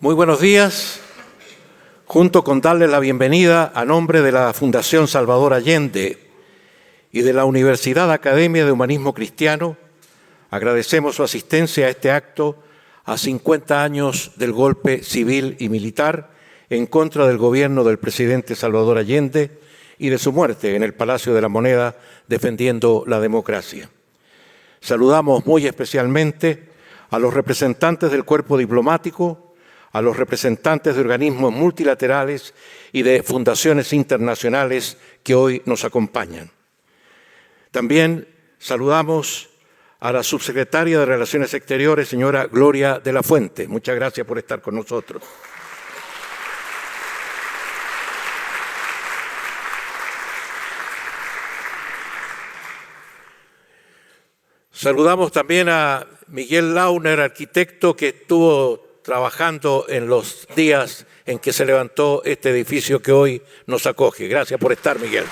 Muy buenos días. Junto con darle la bienvenida a nombre de la Fundación Salvador Allende y de la Universidad Academia de Humanismo Cristiano, agradecemos su asistencia a este acto a 50 años del golpe civil y militar en contra del gobierno del presidente Salvador Allende y de su muerte en el Palacio de la Moneda defendiendo la democracia. Saludamos muy especialmente a los representantes del cuerpo diplomático, a los representantes de organismos multilaterales y de fundaciones internacionales que hoy nos acompañan. También saludamos a la subsecretaria de Relaciones Exteriores, señora Gloria de la Fuente. Muchas gracias por estar con nosotros. Saludamos también a Miguel Launer, arquitecto que estuvo trabajando en los días en que se levantó este edificio que hoy nos acoge. Gracias por estar, Miguel.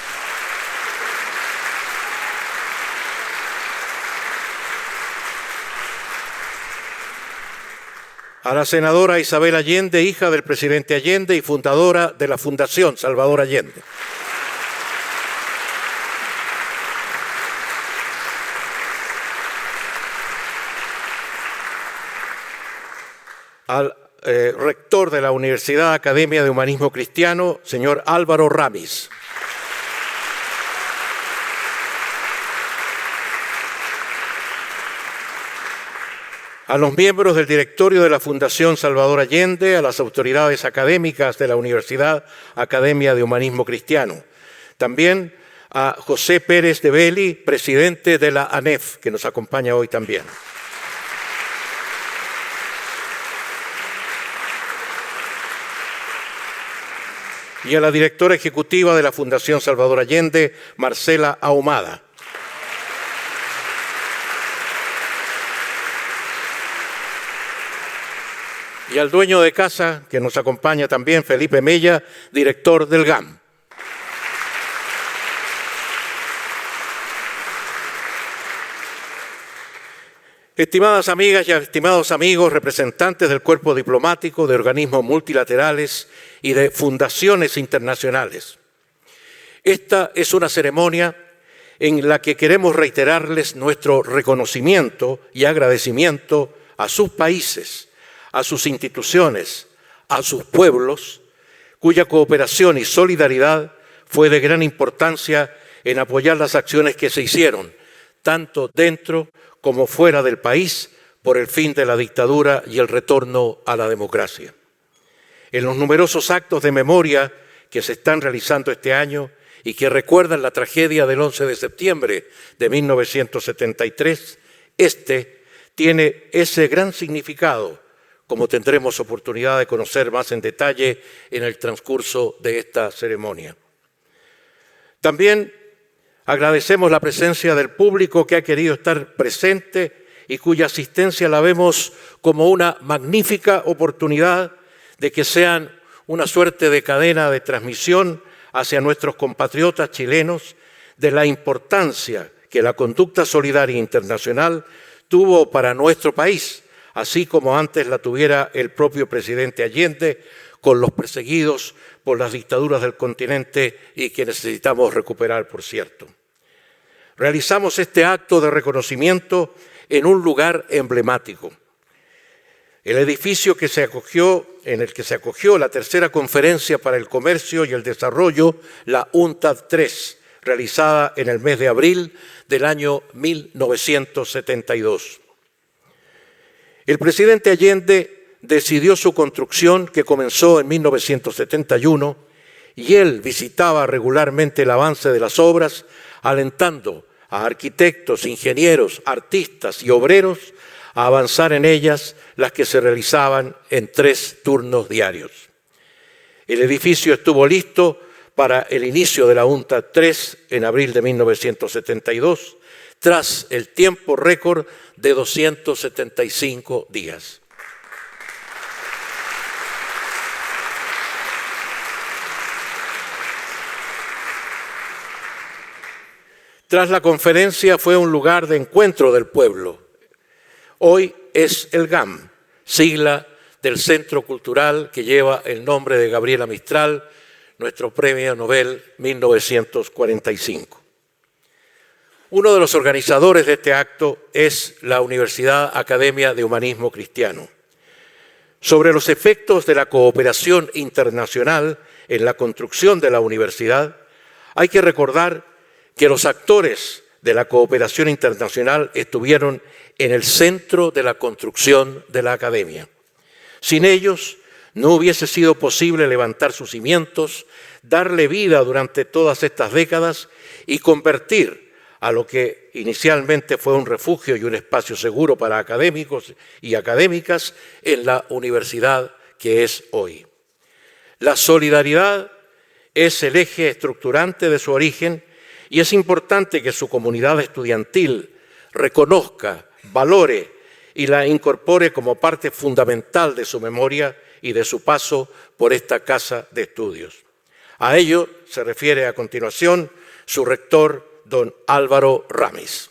A la senadora Isabel Allende, hija del presidente Allende y fundadora de la Fundación Salvador Allende. Al rector de la Universidad Academia de Humanismo Cristiano, señor Álvaro Ramis. A los miembros del directorio de la Fundación Salvador Allende, a las autoridades académicas de la Universidad Academia de Humanismo Cristiano. También a José Pérez de Belli, presidente de la ANEF, que nos acompaña hoy también. Y a la directora ejecutiva de la Fundación Salvador Allende, Marcela Ahumada. Y al dueño de casa, que nos acompaña también, Felipe Mella, director del GAM. Estimadas amigas y estimados amigos, representantes del cuerpo diplomático, de organismos multilaterales y de fundaciones internacionales. Esta es una ceremonia en la que queremos reiterarles nuestro reconocimiento y agradecimiento a sus países, a sus instituciones, a sus pueblos, cuya cooperación y solidaridad fue de gran importancia en apoyar las acciones que se hicieron, tanto dentro como fuera del país, por el fin de la dictadura y el retorno a la democracia. En los numerosos actos de memoria que se están realizando este año y que recuerdan la tragedia del 11 de septiembre de 1973, este tiene ese gran significado, como tendremos oportunidad de conocer más en detalle en el transcurso de esta ceremonia. También agradecemos la presencia del público que ha querido estar presente y cuya asistencia la vemos como una magnífica oportunidad de que sean una suerte de cadena de transmisión hacia nuestros compatriotas chilenos de la importancia que la conducta solidaria internacional tuvo para nuestro país, así como antes la tuviera el propio presidente Allende con los perseguidos por las dictaduras del continente y que necesitamos recuperar, por cierto. Realizamos este acto de reconocimiento en un lugar emblemático. El edificio en el que se acogió la tercera conferencia para el comercio y el desarrollo, la UNCTAD III, realizada en el mes de abril del año 1972. El presidente Allende decidió su construcción, que comenzó en 1971, y él visitaba regularmente el avance de las obras, alentando a arquitectos, ingenieros, artistas y obreros a avanzar en ellas, las que se realizaban en 3 turnos diarios. El edificio estuvo listo para el inicio de la UNCTAD III en abril de 1972, tras el tiempo récord de 275 días. Tras la conferencia fue un lugar de encuentro del pueblo. Hoy es el GAM, sigla del Centro Cultural que lleva el nombre de Gabriela Mistral, nuestro Premio Nobel 1945. Uno de los organizadores de este acto es la Universidad Academia de Humanismo Cristiano. Sobre los efectos de la cooperación internacional en la construcción de la universidad, hay que recordar que los actores de la cooperación internacional estuvieron en el centro de la construcción de la academia. Sin ellos, no hubiese sido posible levantar sus cimientos, darle vida durante todas estas décadas y convertir a lo que inicialmente fue un refugio y un espacio seguro para académicos y académicas en la universidad que es hoy. La solidaridad es el eje estructurante de su origen y es importante que su comunidad estudiantil reconozca, valore y la incorpore como parte fundamental de su memoria y de su paso por esta casa de estudios. A ello se refiere a continuación su rector, don Álvaro Ramis.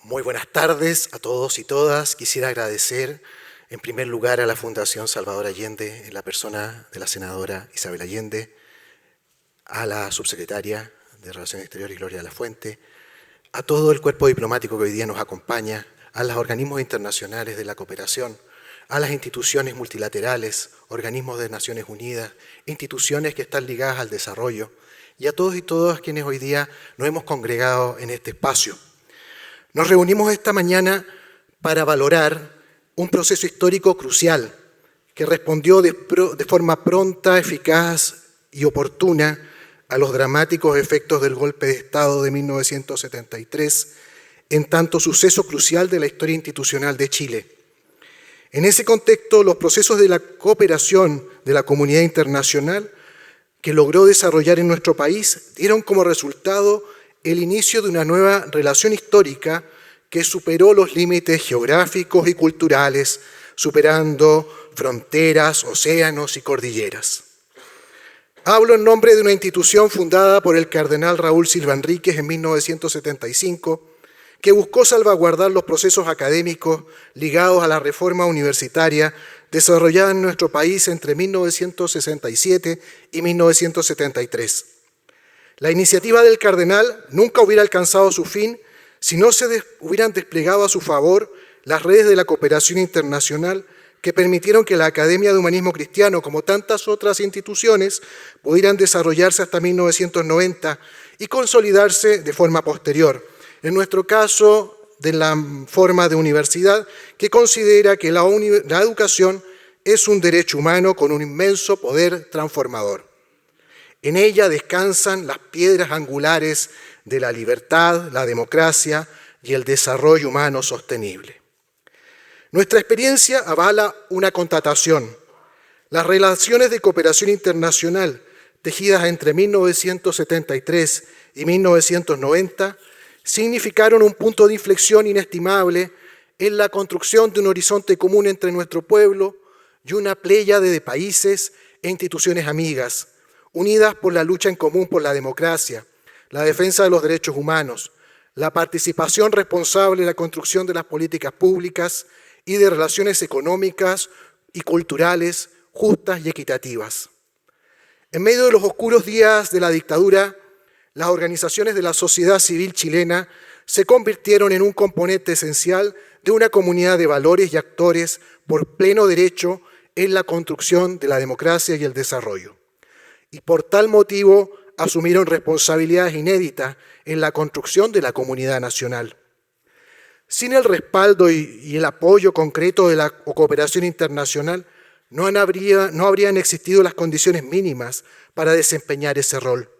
Muy buenas tardes a todos y todas. Quisiera agradecer en primer lugar a la Fundación Salvador Allende, en la persona de la senadora Isabel Allende, a la subsecretaria de Relaciones Exteriores Gloria de la Fuente, a todo el cuerpo diplomático que hoy día nos acompaña, a los organismos internacionales de la cooperación, a las instituciones multilaterales, organismos de Naciones Unidas, instituciones que están ligadas al desarrollo, y a todos y todas quienes hoy día nos hemos congregado en este espacio. Nos reunimos esta mañana para valorar un proceso histórico crucial que respondió de forma pronta, eficaz y oportuna a los dramáticos efectos del golpe de Estado de 1973, en tanto suceso crucial de la historia institucional de Chile. En ese contexto, los procesos de la cooperación de la comunidad internacional que logró desarrollar en nuestro país dieron como resultado el inicio de una nueva relación histórica que superó los límites geográficos y culturales, superando fronteras, océanos y cordilleras. Hablo en nombre de una institución fundada por el cardenal Raúl Silva Enríquez en 1975, que buscó salvaguardar los procesos académicos ligados a la reforma universitaria desarrollada en nuestro país entre 1967 y 1973. La iniciativa del cardenal nunca hubiera alcanzado su fin si no se hubieran desplegado a su favor las redes de la cooperación internacional que permitieron que la Academia de Humanismo Cristiano, como tantas otras instituciones, pudieran desarrollarse hasta 1990 y consolidarse de forma posterior. En nuestro caso, de la forma de universidad, que considera que la educación es un derecho humano con un inmenso poder transformador. En ella descansan las piedras angulares de la libertad, la democracia y el desarrollo humano sostenible. Nuestra experiencia avala una constatación. Las relaciones de cooperación internacional tejidas entre 1973 y 1990 significaron un punto de inflexión inestimable en la construcción de un horizonte común entre nuestro pueblo y una pléyade de países e instituciones amigas, unidas por la lucha en común por la democracia, la defensa de los derechos humanos, la participación responsable en la construcción de las políticas públicas y de relaciones económicas y culturales justas y equitativas. En medio de los oscuros días de la dictadura, las organizaciones de la sociedad civil chilena se convirtieron en un componente esencial de una comunidad de valores y actores por pleno derecho en la construcción de la democracia y el desarrollo. Y por tal motivo asumieron responsabilidades inéditas en la construcción de la comunidad nacional. Sin el respaldo y el apoyo concreto de la cooperación internacional, no habrían existido las condiciones mínimas para desempeñar ese rol.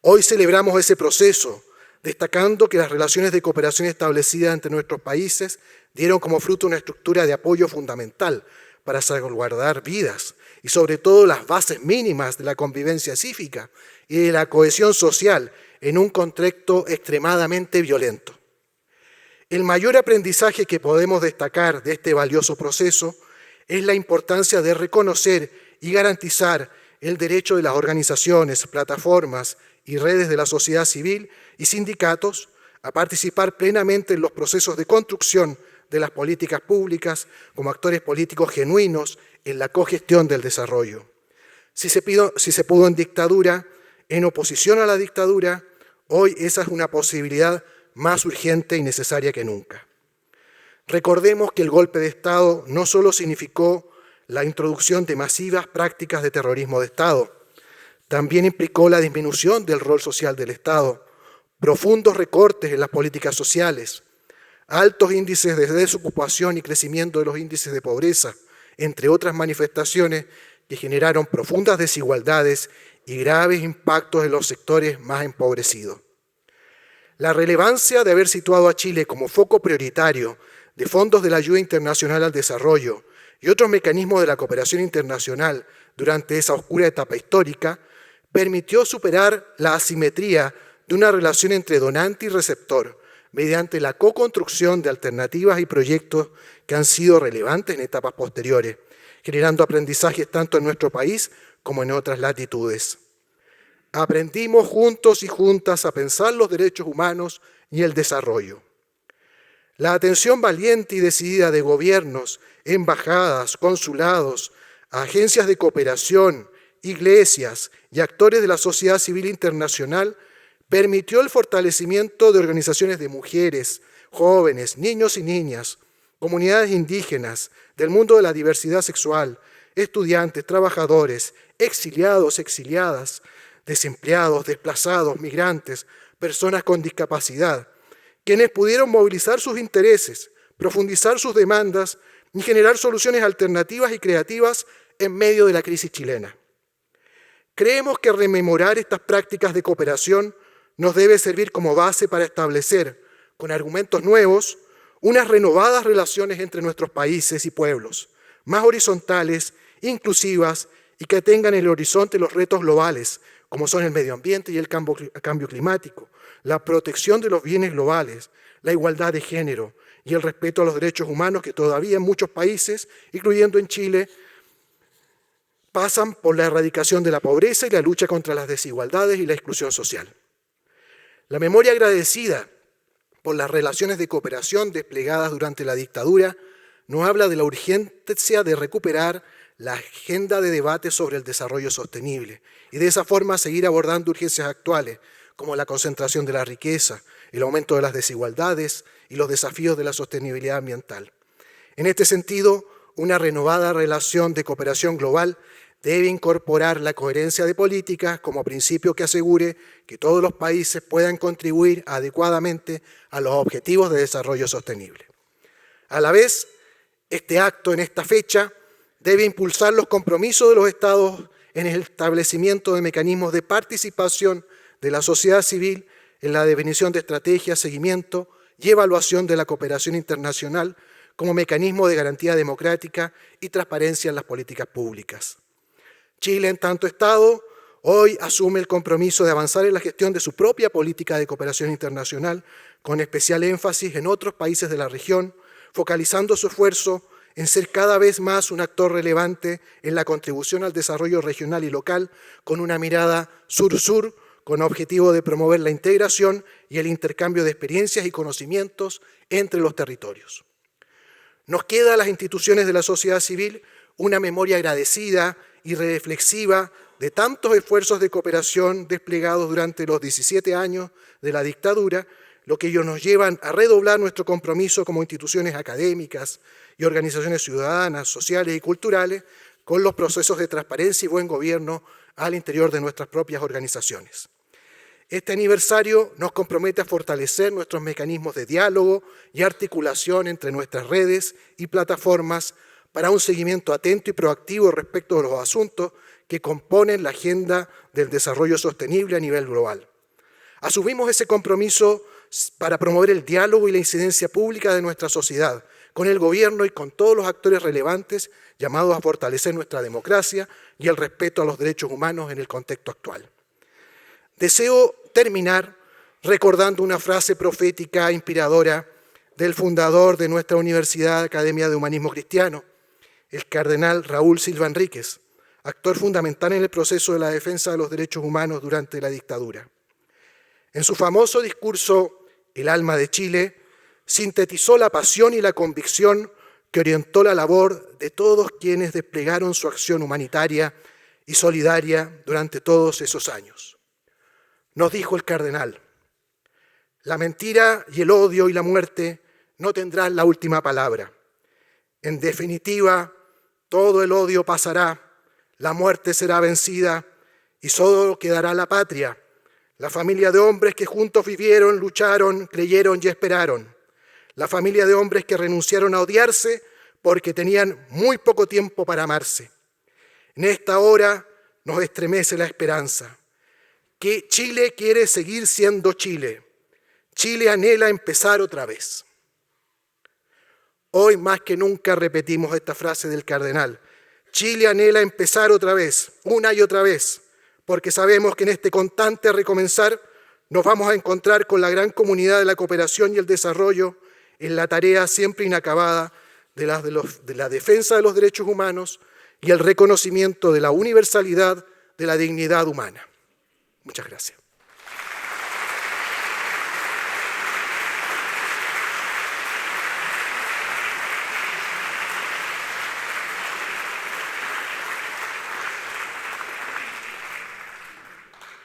Hoy celebramos ese proceso, destacando que las relaciones de cooperación establecidas entre nuestros países dieron como fruto una estructura de apoyo fundamental para salvaguardar vidas y sobre todo las bases mínimas de la convivencia cívica y de la cohesión social en un contexto extremadamente violento. El mayor aprendizaje que podemos destacar de este valioso proceso es la importancia de reconocer y garantizar el derecho de las organizaciones, plataformas y redes de la sociedad civil y sindicatos a participar plenamente en los procesos de construcción de las políticas públicas como actores políticos genuinos en la cogestión del desarrollo. Si se pudo en dictadura, en oposición a la dictadura, hoy esa es una posibilidad más urgente y necesaria que nunca. Recordemos que el golpe de Estado no solo significó la introducción de masivas prácticas de terrorismo de Estado, también implicó la disminución del rol social del Estado, profundos recortes en las políticas sociales, altos índices de desocupación y crecimiento de los índices de pobreza, entre otras manifestaciones que generaron profundas desigualdades y graves impactos en los sectores más empobrecidos. La relevancia de haber situado a Chile como foco prioritario de fondos de la ayuda internacional al desarrollo y otros mecanismos de la cooperación internacional durante esa oscura etapa histórica permitió superar la asimetría de una relación entre donante y receptor mediante la co-construcción de alternativas y proyectos que han sido relevantes en etapas posteriores, generando aprendizajes tanto en nuestro país como en otras latitudes. Aprendimos juntos y juntas a pensar los derechos humanos y el desarrollo. La atención valiente y decidida de gobiernos, embajadas, consulados, agencias de cooperación, iglesias y actores de la sociedad civil internacional permitió el fortalecimiento de organizaciones de mujeres, jóvenes, niños y niñas, comunidades indígenas, del mundo de la diversidad sexual, estudiantes, trabajadores, exiliados, exiliadas, desempleados, desplazados, migrantes, personas con discapacidad, quienes pudieron movilizar sus intereses, profundizar sus demandas y generar soluciones alternativas y creativas en medio de la crisis chilena. Creemos que rememorar estas prácticas de cooperación nos debe servir como base para establecer, con argumentos nuevos, unas renovadas relaciones entre nuestros países y pueblos, más horizontales, inclusivas y que tengan en el horizonte los retos globales, como son el medio ambiente y el cambio climático, la protección de los bienes globales, la igualdad de género y el respeto a los derechos humanos que todavía en muchos países, incluyendo en Chile, pasan por la erradicación de la pobreza y la lucha contra las desigualdades y la exclusión social. La memoria agradecida por las relaciones de cooperación desplegadas durante la dictadura nos habla de la urgencia de recuperar la agenda de debate sobre el desarrollo sostenible y de esa forma seguir abordando urgencias actuales como la concentración de la riqueza, el aumento de las desigualdades y los desafíos de la sostenibilidad ambiental. En este sentido, una renovada relación de cooperación global debe incorporar la coherencia de políticas como principio que asegure que todos los países puedan contribuir adecuadamente a los objetivos de desarrollo sostenible. A la vez, este acto en esta fecha debe impulsar los compromisos de los Estados en el establecimiento de mecanismos de participación de la sociedad civil en la definición de estrategias, seguimiento y evaluación de la cooperación internacional como mecanismo de garantía democrática y transparencia en las políticas públicas. Chile, en tanto Estado, hoy asume el compromiso de avanzar en la gestión de su propia política de cooperación internacional, con especial énfasis en otros países de la región, focalizando su esfuerzo en ser cada vez más un actor relevante en la contribución al desarrollo regional y local, con una mirada sur-sur, con objetivo de promover la integración y el intercambio de experiencias y conocimientos entre los territorios. Nos queda a las instituciones de la sociedad civil una memoria agradecida y reflexiva de tantos esfuerzos de cooperación desplegados durante los 17 años de la dictadura, lo que ellos nos llevan a redoblar nuestro compromiso como instituciones académicas y organizaciones ciudadanas, sociales y culturales con los procesos de transparencia y buen gobierno al interior de nuestras propias organizaciones. Este aniversario nos compromete a fortalecer nuestros mecanismos de diálogo y articulación entre nuestras redes y plataformas para un seguimiento atento y proactivo respecto de los asuntos que componen la agenda del desarrollo sostenible a nivel global. Asumimos ese compromiso para promover el diálogo y la incidencia pública de nuestra sociedad, con el gobierno y con todos los actores relevantes llamados a fortalecer nuestra democracia y el respeto a los derechos humanos en el contexto actual. Deseo terminar recordando una frase profética inspiradora del fundador de nuestra Universidad Academia de Humanismo Cristiano, el cardenal Raúl Silva Enríquez, actor fundamental en el proceso de la defensa de los derechos humanos durante la dictadura. En su famoso discurso El alma de Chile, sintetizó la pasión y la convicción que orientó la labor de todos quienes desplegaron su acción humanitaria y solidaria durante todos esos años. Nos dijo el cardenal: la mentira y el odio y la muerte no tendrán la última palabra. En definitiva, todo el odio pasará, la muerte será vencida y solo quedará la patria, la familia de hombres que juntos vivieron, lucharon, creyeron y esperaron. La familia de hombres que renunciaron a odiarse porque tenían muy poco tiempo para amarse. En esta hora nos estremece la esperanza. Que Chile quiere seguir siendo Chile. Chile anhela empezar otra vez. Hoy más que nunca repetimos esta frase del cardenal. Chile anhela empezar otra vez, una y otra vez, porque sabemos que en este constante recomenzar nos vamos a encontrar con la gran comunidad de la cooperación y el desarrollo en la tarea siempre inacabada de la defensa de los derechos humanos y el reconocimiento de la universalidad de la dignidad humana. Muchas gracias.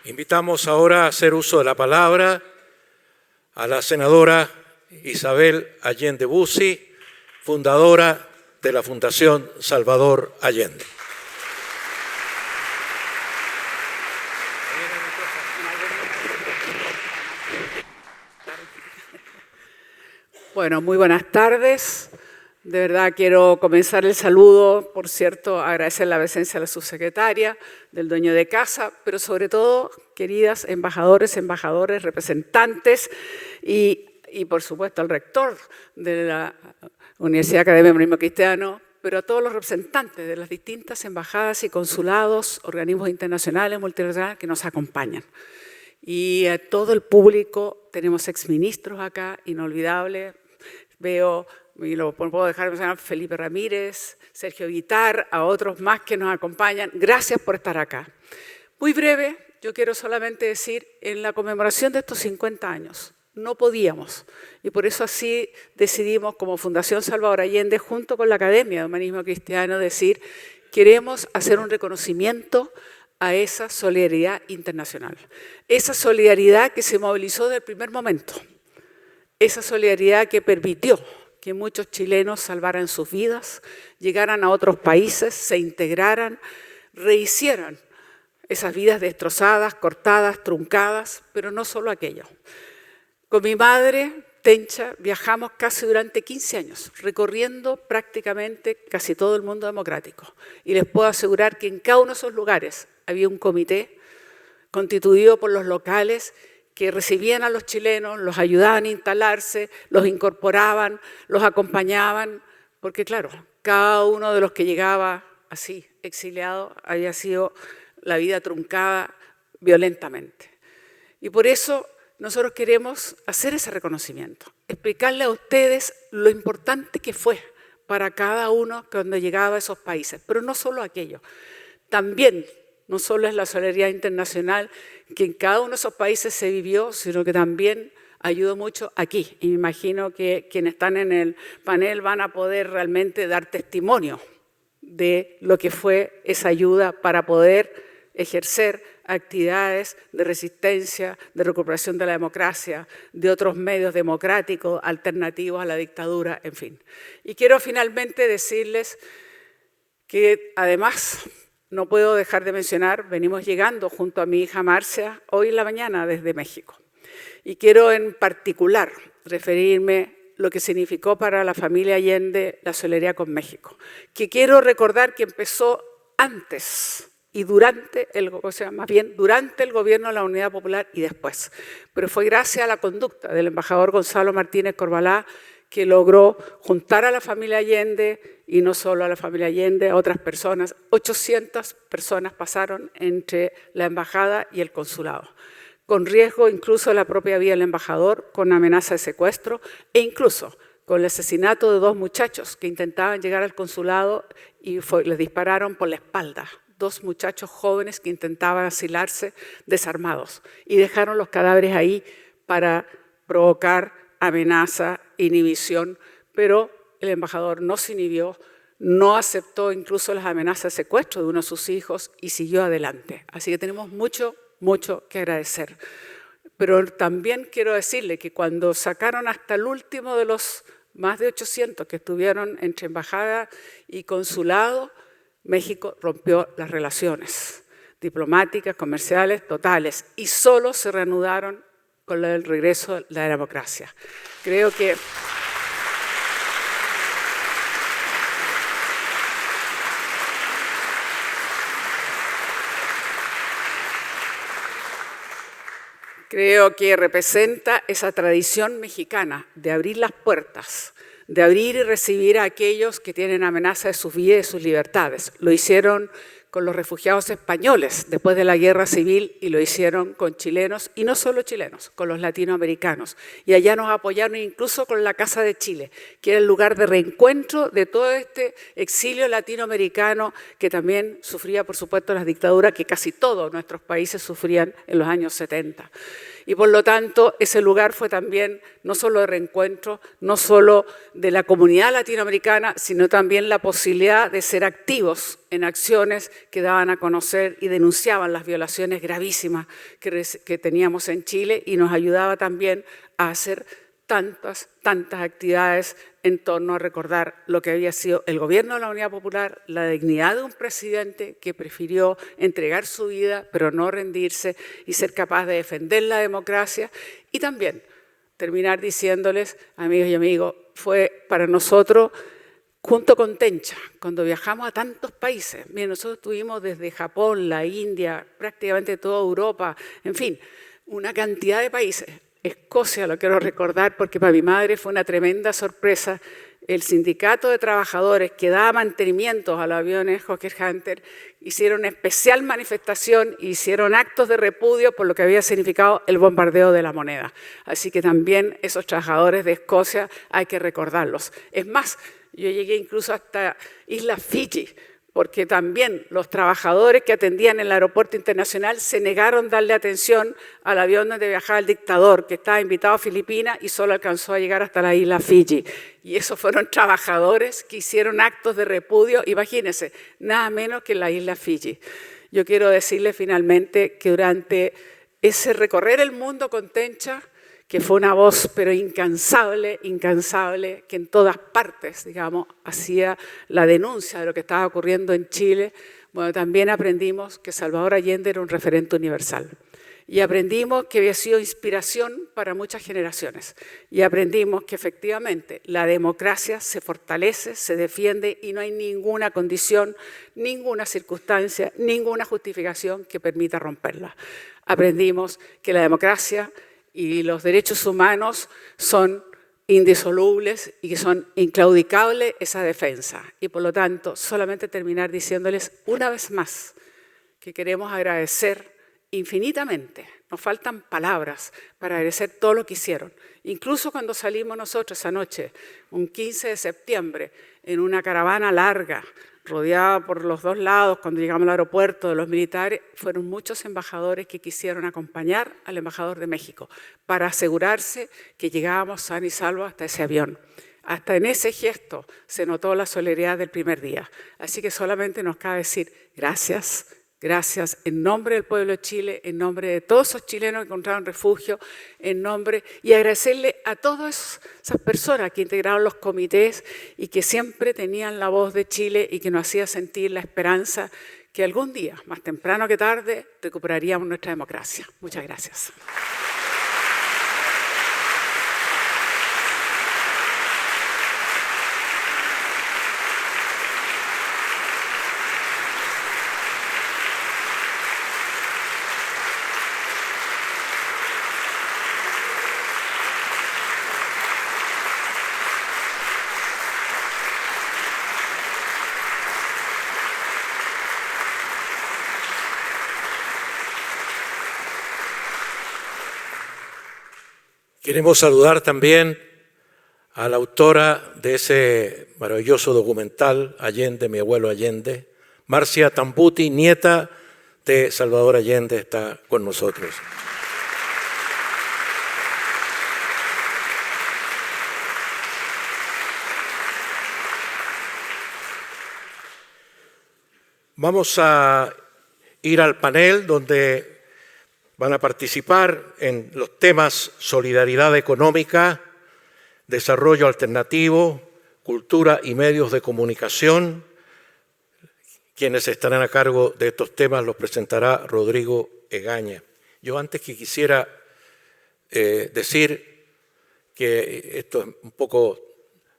Invitamos ahora a hacer uso de la palabra a la senadora Isabel Allende Bussi, fundadora de la Fundación Salvador Allende. Bueno, muy buenas tardes. De verdad quiero comenzar el saludo, por cierto, agradecer la presencia de la subsecretaria, del dueño de casa, pero sobre todo, queridas embajadores, representantes y por supuesto al rector de la Universidad Academia de Humanismo Cristiano, pero a todos los representantes de las distintas embajadas y consulados, organismos internacionales, multilaterales que nos acompañan. Y a todo el público, tenemos exministros acá, inolvidable, veo, y lo puedo dejar de mencionar, Felipe Ramírez, Sergio Guitar, a otros más que nos acompañan. Gracias por estar acá. Muy breve, yo quiero solamente decir, en la conmemoración de estos 50 años, no podíamos, y por eso así decidimos como Fundación Salvador Allende, junto con la Academia de Humanismo Cristiano, decir, queremos hacer un reconocimiento a esa solidaridad internacional. Esa solidaridad que se movilizó desde el primer momento. Esa solidaridad que permitió que muchos chilenos salvaran sus vidas, llegaran a otros países, se integraran, rehicieran esas vidas destrozadas, cortadas, truncadas, pero no solo aquello. Con mi madre, Tencha, viajamos casi durante 15 años, recorriendo prácticamente casi todo el mundo democrático. Y les puedo asegurar que en cada uno de esos lugares había un comité constituido por los locales que recibían a los chilenos, los ayudaban a instalarse, los incorporaban, los acompañaban, porque claro, cada uno de los que llegaba así, exiliado, había sido la vida truncada violentamente. Y por eso nosotros queremos hacer ese reconocimiento, explicarle a ustedes lo importante que fue para cada uno cuando llegaba a esos países, pero no solo aquello, también no solo es la solidaridad internacional que en cada uno de esos países se vivió, sino que también ayudó mucho aquí. Y me imagino que quienes están en el panel van a poder realmente dar testimonio de lo que fue esa ayuda para poder ejercer actividades de resistencia, de recuperación de la democracia, de otros medios democráticos, alternativos a la dictadura, en fin. Y quiero finalmente decirles que además no puedo dejar de mencionar, venimos llegando junto a mi hija Marcia hoy en la mañana desde México. Y quiero en particular referirme a lo que significó para la familia Allende la solidaridad con México, que quiero recordar que empezó antes y durante durante el gobierno de la Unidad Popular y después. Pero fue gracias a la conducta del embajador Gonzalo Martínez Corbalá que logró juntar a la familia Allende, y no solo a la familia Allende, a otras personas. 800 personas pasaron entre la embajada y el consulado, con riesgo incluso de la propia vida del embajador, con amenaza de secuestro, e incluso con el asesinato de 2 muchachos que intentaban llegar al consulado y les dispararon por la espalda 2 muchachos jóvenes que intentaban asilarse desarmados y dejaron los cadáveres ahí para provocar amenaza, inhibición, pero el embajador no se inhibió, no aceptó incluso las amenazas de secuestro de uno de sus hijos y siguió adelante. Así que tenemos mucho que agradecer. Pero también quiero decirle que cuando sacaron hasta el último de los más de 800 que estuvieron entre embajada y consulado, México rompió las relaciones diplomáticas, comerciales, totales, y solo se reanudaron con el regreso de la democracia. Creo que representa esa tradición mexicana de abrir las puertas, de abrir y recibir a aquellos que tienen amenaza de sus vidas y de sus libertades. Lo hicieron con los refugiados españoles después de la guerra civil y lo hicieron con chilenos, y no solo chilenos, con los latinoamericanos. Y allá nos apoyaron incluso con la Casa de Chile, que era el lugar de reencuentro de todo este exilio latinoamericano que también sufría, por supuesto, las dictaduras que casi todos nuestros países sufrían en los años 70. Y por lo tanto, ese lugar fue también no solo de reencuentro, no solo de la comunidad latinoamericana, sino también la posibilidad de ser activos en acciones que daban a conocer y denunciaban las violaciones gravísimas que teníamos en Chile, y nos ayudaba también a hacer tantas actividades en torno a recordar lo que había sido el gobierno de la Unidad Popular, la dignidad de un presidente que prefirió entregar su vida, pero no rendirse, y ser capaz de defender la democracia. Y también terminar diciéndoles, amigos y amigos, fue para nosotros, junto con Tencha, cuando viajamos a tantos países, miren, nosotros estuvimos desde Japón, la India, prácticamente toda Europa, en fin, una cantidad de países. Escocia, lo quiero recordar porque para mi madre fue una tremenda sorpresa. El sindicato de trabajadores que daba mantenimientos a los aviones Hawker Hunter hicieron una especial manifestación, hicieron actos de repudio por lo que había significado el bombardeo de la moneda. Así que también esos trabajadores de Escocia hay que recordarlos. Es más, yo llegué incluso hasta Isla Fiji, porque también los trabajadores que atendían en el aeropuerto internacional se negaron a darle atención al avión donde viajaba el dictador, que estaba invitado a Filipinas y solo alcanzó a llegar hasta la isla Fiji. Y esos fueron trabajadores que hicieron actos de repudio, imagínense, nada menos que en la isla Fiji. Yo quiero decirles finalmente que durante ese recorrer el mundo con Tencha, que fue una voz pero incansable, que en todas partes, digamos, hacía la denuncia de lo que estaba ocurriendo en Chile, bueno, también aprendimos que Salvador Allende era un referente universal. Y aprendimos que había sido inspiración para muchas generaciones. Y aprendimos que efectivamente la democracia se fortalece, se defiende y no hay ninguna condición, ninguna circunstancia, ninguna justificación que permita romperla. Aprendimos que la democracia y los derechos humanos son indisolubles y que son inclaudicables esa defensa. Y por lo tanto, solamente terminar diciéndoles una vez más que queremos agradecer infinitamente. Nos faltan palabras para agradecer todo lo que hicieron. Incluso cuando salimos nosotros esa noche, un 15 de septiembre, en una caravana larga, rodeada por los dos lados, cuando llegamos al aeropuerto de los militares, fueron muchos embajadores que quisieron acompañar al embajador de México para asegurarse que llegábamos sanos y salvos hasta ese avión. Hasta en ese gesto se notó la solidaridad del primer día. Así que solamente nos cabe decir gracias, gracias en nombre del pueblo de Chile, en nombre de todos esos chilenos que encontraron refugio, y agradecerle a todas esas personas que integraron los comités y que siempre tenían la voz de Chile y que nos hacía sentir la esperanza que algún día, más temprano que tarde, recuperaríamos nuestra democracia. Muchas gracias. Queremos saludar también a la autora de ese maravilloso documental, Allende, mi abuelo Allende, Marcia Tambuti, nieta de Salvador Allende, está con nosotros. Vamos a ir al panel donde van a participar en los temas solidaridad económica, desarrollo alternativo, cultura y medios de comunicación. Quienes estarán a cargo de estos temas los presentará Rodrigo Egaña. Yo antes que quisiera decir que esto es un poco,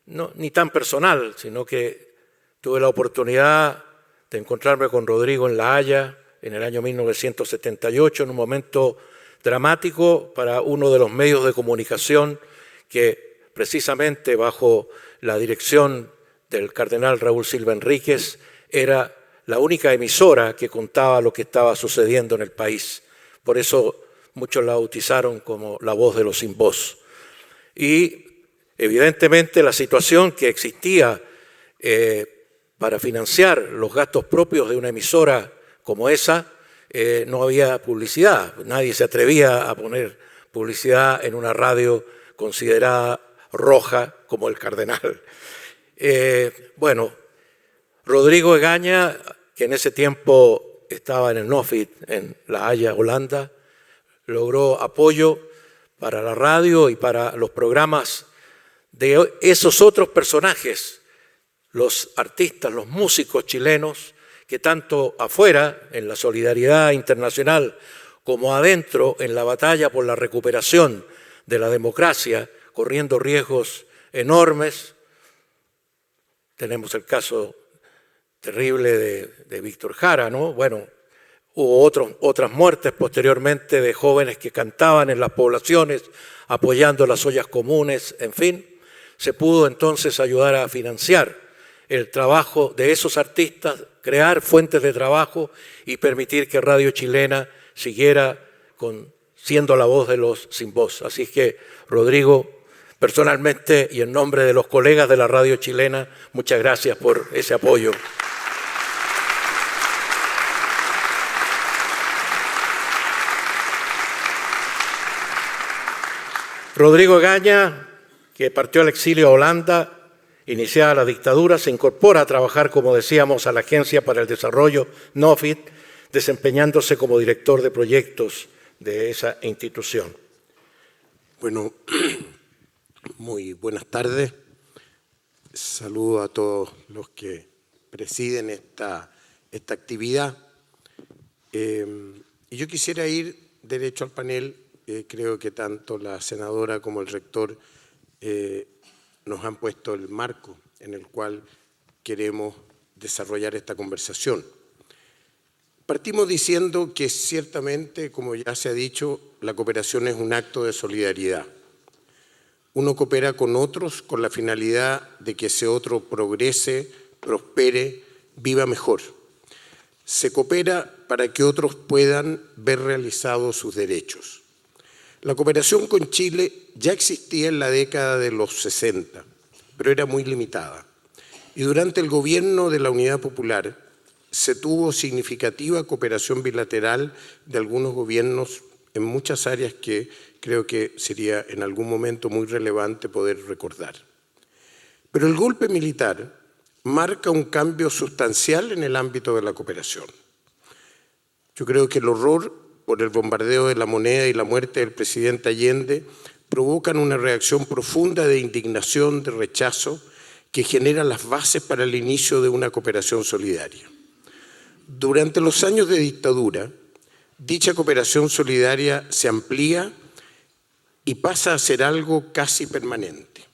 no, ni tan personal, sino que tuve la oportunidad de encontrarme con Rodrigo en La Haya en el año 1978, en un momento dramático para uno de los medios de comunicación que precisamente bajo la dirección del cardenal Raúl Silva Enríquez era la única emisora que contaba lo que estaba sucediendo en el país. Por eso muchos la bautizaron como la voz de los sin voz. Y evidentemente la situación que existía para financiar los gastos propios de una emisora como esa, no había publicidad. Nadie se atrevía a poner publicidad en una radio considerada roja como el Cardenal. Bueno, Rodrigo Egaña, que en ese tiempo estaba en el Nofit, en La Haya, Holanda, logró apoyo para la radio y para los programas de esos otros personajes, los artistas, los músicos chilenos, que tanto afuera, en la solidaridad internacional, como adentro, en la batalla por la recuperación de la democracia, corriendo riesgos enormes. Tenemos el caso terrible de Víctor Jara, ¿no? Bueno, hubo otras muertes posteriormente de jóvenes que cantaban en las poblaciones, apoyando las ollas comunes, en fin. Se pudo entonces ayudar a financiar el trabajo de esos artistas, crear fuentes de trabajo y permitir que Radio Chilena siguiera siendo la voz de los sin voz. Así es que, Rodrigo, personalmente y en nombre de los colegas de la Radio Chilena, muchas gracias por ese apoyo. Rodrigo Egaña, que partió al exilio a Holanda, iniciada la dictadura, se incorpora a trabajar, como decíamos, a la Agencia para el Desarrollo, NOFIT, desempeñándose como director de proyectos de esa institución. Bueno, muy buenas tardes. Saludo a todos los que presiden esta actividad. Y yo quisiera ir derecho al panel. Creo que tanto la senadora como el rector nos han puesto el marco en el cual queremos desarrollar esta conversación. Partimos diciendo que ciertamente, como ya se ha dicho, la cooperación es un acto de solidaridad. Uno coopera con otros con la finalidad de que ese otro progrese, prospere, viva mejor. Se coopera para que otros puedan ver realizados sus derechos. La cooperación con Chile ya existía en la década de los 60, pero era muy limitada. Y durante el gobierno de la Unidad Popular se tuvo significativa cooperación bilateral de algunos gobiernos en muchas áreas que creo que sería en algún momento muy relevante poder recordar. Pero el golpe militar marca un cambio sustancial en el ámbito de la cooperación. Yo creo que el horror por el bombardeo de La Moneda y la muerte del presidente Allende provocan una reacción profunda de indignación, de rechazo, que genera las bases para el inicio de una cooperación solidaria. Durante los años de dictadura, dicha cooperación solidaria se amplía y pasa a ser algo casi permanente.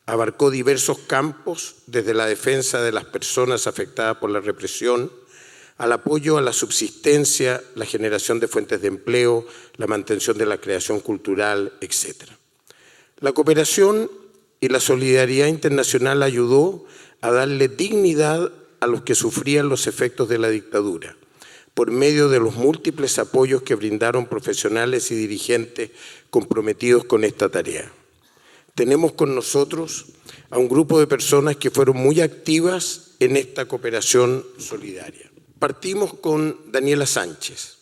Abarcó diversos campos, desde la defensa de las personas afectadas por la represión, al apoyo a la subsistencia, la generación de fuentes de empleo, la mantención de la creación cultural, etc. La cooperación y la solidaridad internacional ayudó a darle dignidad a los que sufrían los efectos de la dictadura, por medio de los múltiples apoyos que brindaron profesionales y dirigentes comprometidos con esta tarea. tenemos con nosotros a un grupo de personas que fueron muy activas en esta cooperación solidaria. Partimos con Daniela Sánchez.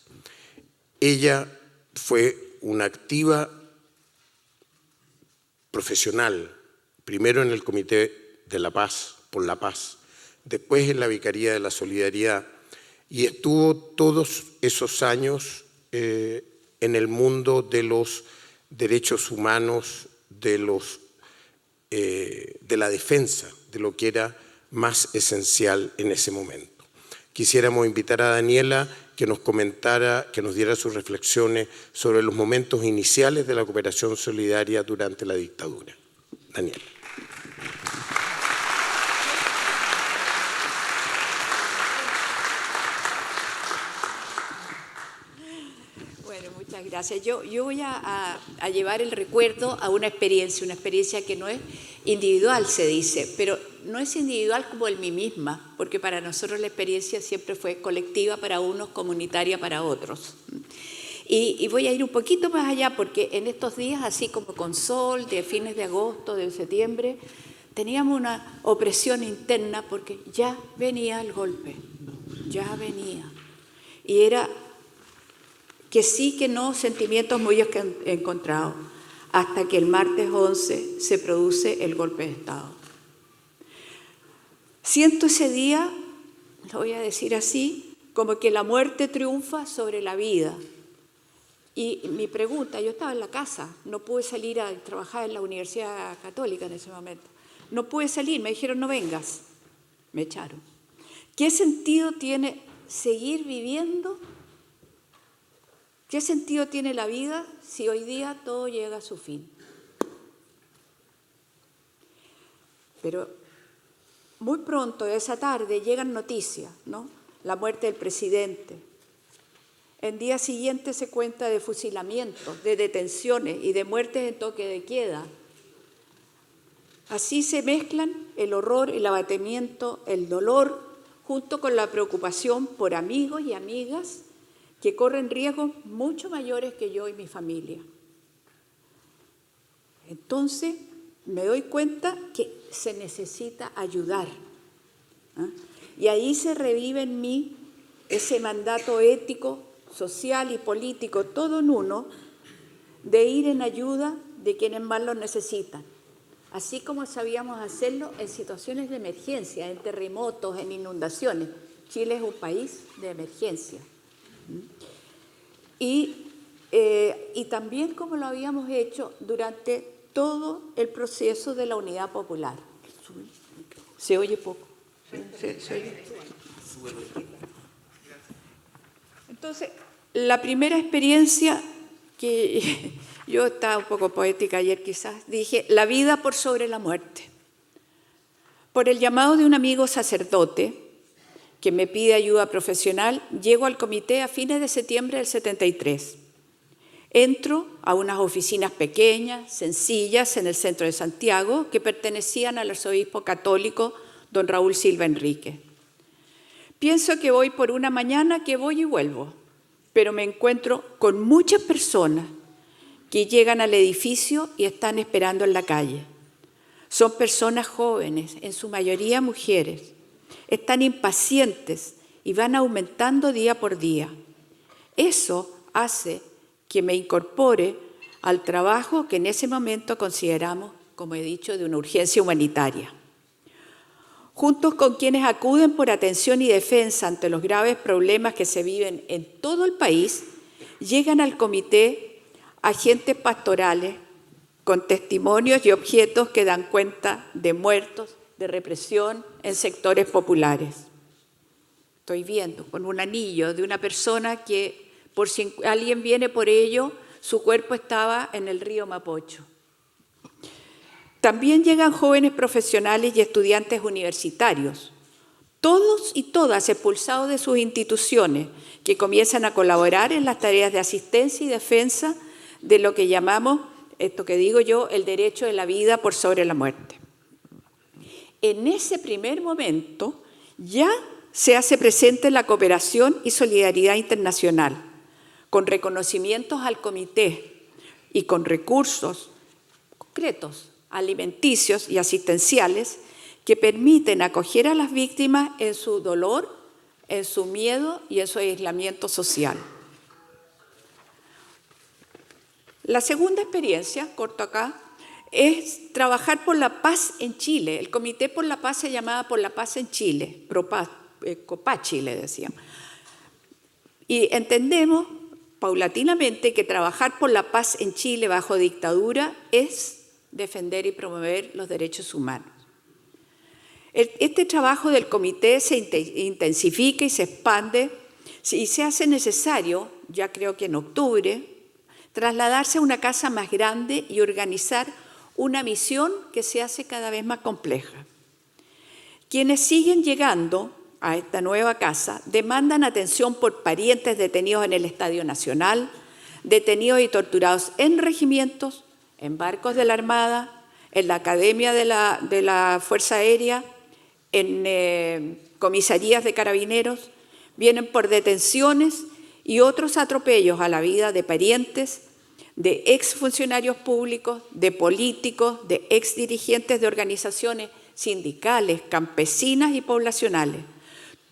Ella fue una activa profesional, primero en el Comité de la Paz, por la Paz, después en la Vicaría de la Solidaridad, y estuvo todos esos años en el mundo de los derechos humanos, de la defensa de lo que era más esencial en ese momento. Quisiéramos invitar a Daniela que nos comentara, que nos diera sus reflexiones sobre los momentos iniciales de la cooperación solidaria durante la dictadura. Daniela. Muchas gracias. Yo voy a llevar el recuerdo a una experiencia que no es individual, se dice, pero no es individual como en mí misma, porque para nosotros la experiencia siempre fue colectiva para unos, comunitaria para otros. Y voy a ir un poquito más allá, porque en estos días, así como con sol, de fines de agosto, de septiembre, teníamos una opresión interna porque ya venía el golpe, ya venía. Y era que sí, que no, sentimientos muy encontrados, hasta que el martes 11 se produce el golpe de Estado. Siento ese día, lo voy a decir así, como que la muerte triunfa sobre la vida. Y mi pregunta, yo estaba en la casa, no pude salir a trabajar en la Universidad Católica en ese momento. No pude salir, me dijeron no vengas, me echaron. ¿Qué sentido tiene seguir viviendo? ¿Qué sentido tiene la vida si hoy día todo llega a su fin? Pero muy pronto, esa tarde, llegan noticias, ¿no? La muerte del presidente. El día siguiente se cuenta de fusilamientos, de detenciones y de muertes en toque de queda. Así se mezclan el horror, el abatimiento, el dolor, junto con la preocupación por amigos y amigas que corren riesgos mucho mayores que yo y mi familia. Entonces me doy cuenta que se necesita ayudar. Y ahí se revive en mí ese mandato ético, social y político, todo en uno, de ir en ayuda de quienes más lo necesitan. Así como sabíamos hacerlo en situaciones de emergencia, en terremotos, en inundaciones. Chile es un país de emergencia. Y también como lo habíamos hecho durante todo el proceso de la Unidad Popular. Se oye poco. ¿Se oye? Entonces, la primera experiencia que yo estaba un poco poética ayer quizás, dije, la vida por sobre la muerte. Por el llamado de un amigo sacerdote, que me pide ayuda profesional, llego al comité a fines de septiembre del 73. Entro a unas oficinas pequeñas, sencillas, en el centro de Santiago, que pertenecían al arzobispo católico don Raúl Silva Enrique. Pienso que voy por una mañana, que voy y vuelvo, pero me encuentro con muchas personas que llegan al edificio y están esperando en la calle. Son personas jóvenes, en su mayoría mujeres. Están impacientes y van aumentando día por día. Eso hace que me incorpore al trabajo que en ese momento consideramos, como he dicho, de una urgencia humanitaria. Juntos con quienes acuden por atención y defensa ante los graves problemas que se viven en todo el país, llegan al comité agentes pastorales con testimonios y objetos que dan cuenta de muertos, de represión en sectores populares. Estoy viendo con un anillo de una persona que, por si alguien viene por ello, su cuerpo estaba en el río Mapocho. También llegan jóvenes profesionales y estudiantes universitarios, todos y todas expulsados de sus instituciones, que comienzan a colaborar en las tareas de asistencia y defensa de lo que llamamos, esto que digo yo, el derecho de la vida por sobre la muerte. En ese primer momento ya se hace presente la cooperación y solidaridad internacional, con reconocimientos al comité y con recursos concretos alimenticios y asistenciales que permiten acoger a las víctimas en su dolor, en su miedo y en su aislamiento social. La segunda experiencia, corto acá, es trabajar por la paz en Chile. El Comité por la Paz se llamaba Por la Paz en Chile, Copachi le decían. Y entendemos paulatinamente que trabajar por la paz en Chile bajo dictadura es defender y promover los derechos humanos. Este trabajo del comité se intensifica y se expande y se hace necesario, ya creo que en octubre, trasladarse a una casa más grande y organizar una misión que se hace cada vez más compleja. Quienes siguen llegando a esta nueva casa demandan atención por parientes detenidos en el Estadio Nacional, detenidos y torturados en regimientos, en barcos de la Armada, en la Academia de la Fuerza Aérea, en comisarías de carabineros, vienen por detenciones y otros atropellos a la vida de parientes, de exfuncionarios públicos, de políticos, de exdirigentes de organizaciones sindicales, campesinas y poblacionales.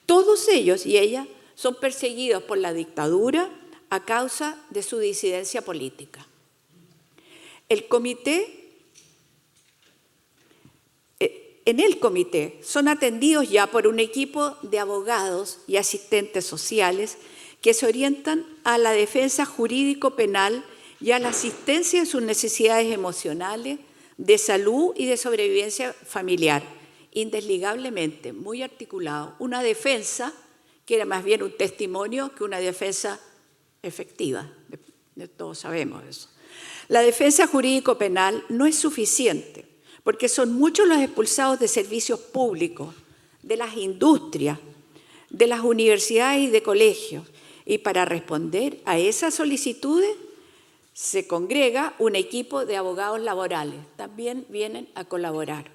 Todos ellos y ellas son perseguidos por la dictadura a causa de su disidencia política. En el comité son atendidos ya por un equipo de abogados y asistentes sociales que se orientan a la defensa jurídico-penal y a la asistencia en sus necesidades emocionales, de salud y de sobrevivencia familiar, indesligablemente, muy articulado. Una defensa que era más bien un testimonio que una defensa efectiva, todos sabemos eso. La defensa jurídico-penal no es suficiente, porque son muchos los expulsados de servicios públicos, de las industrias, de las universidades y de colegios. Y para responder a esas solicitudes se congrega un equipo de abogados laborales. También vienen a colaborar,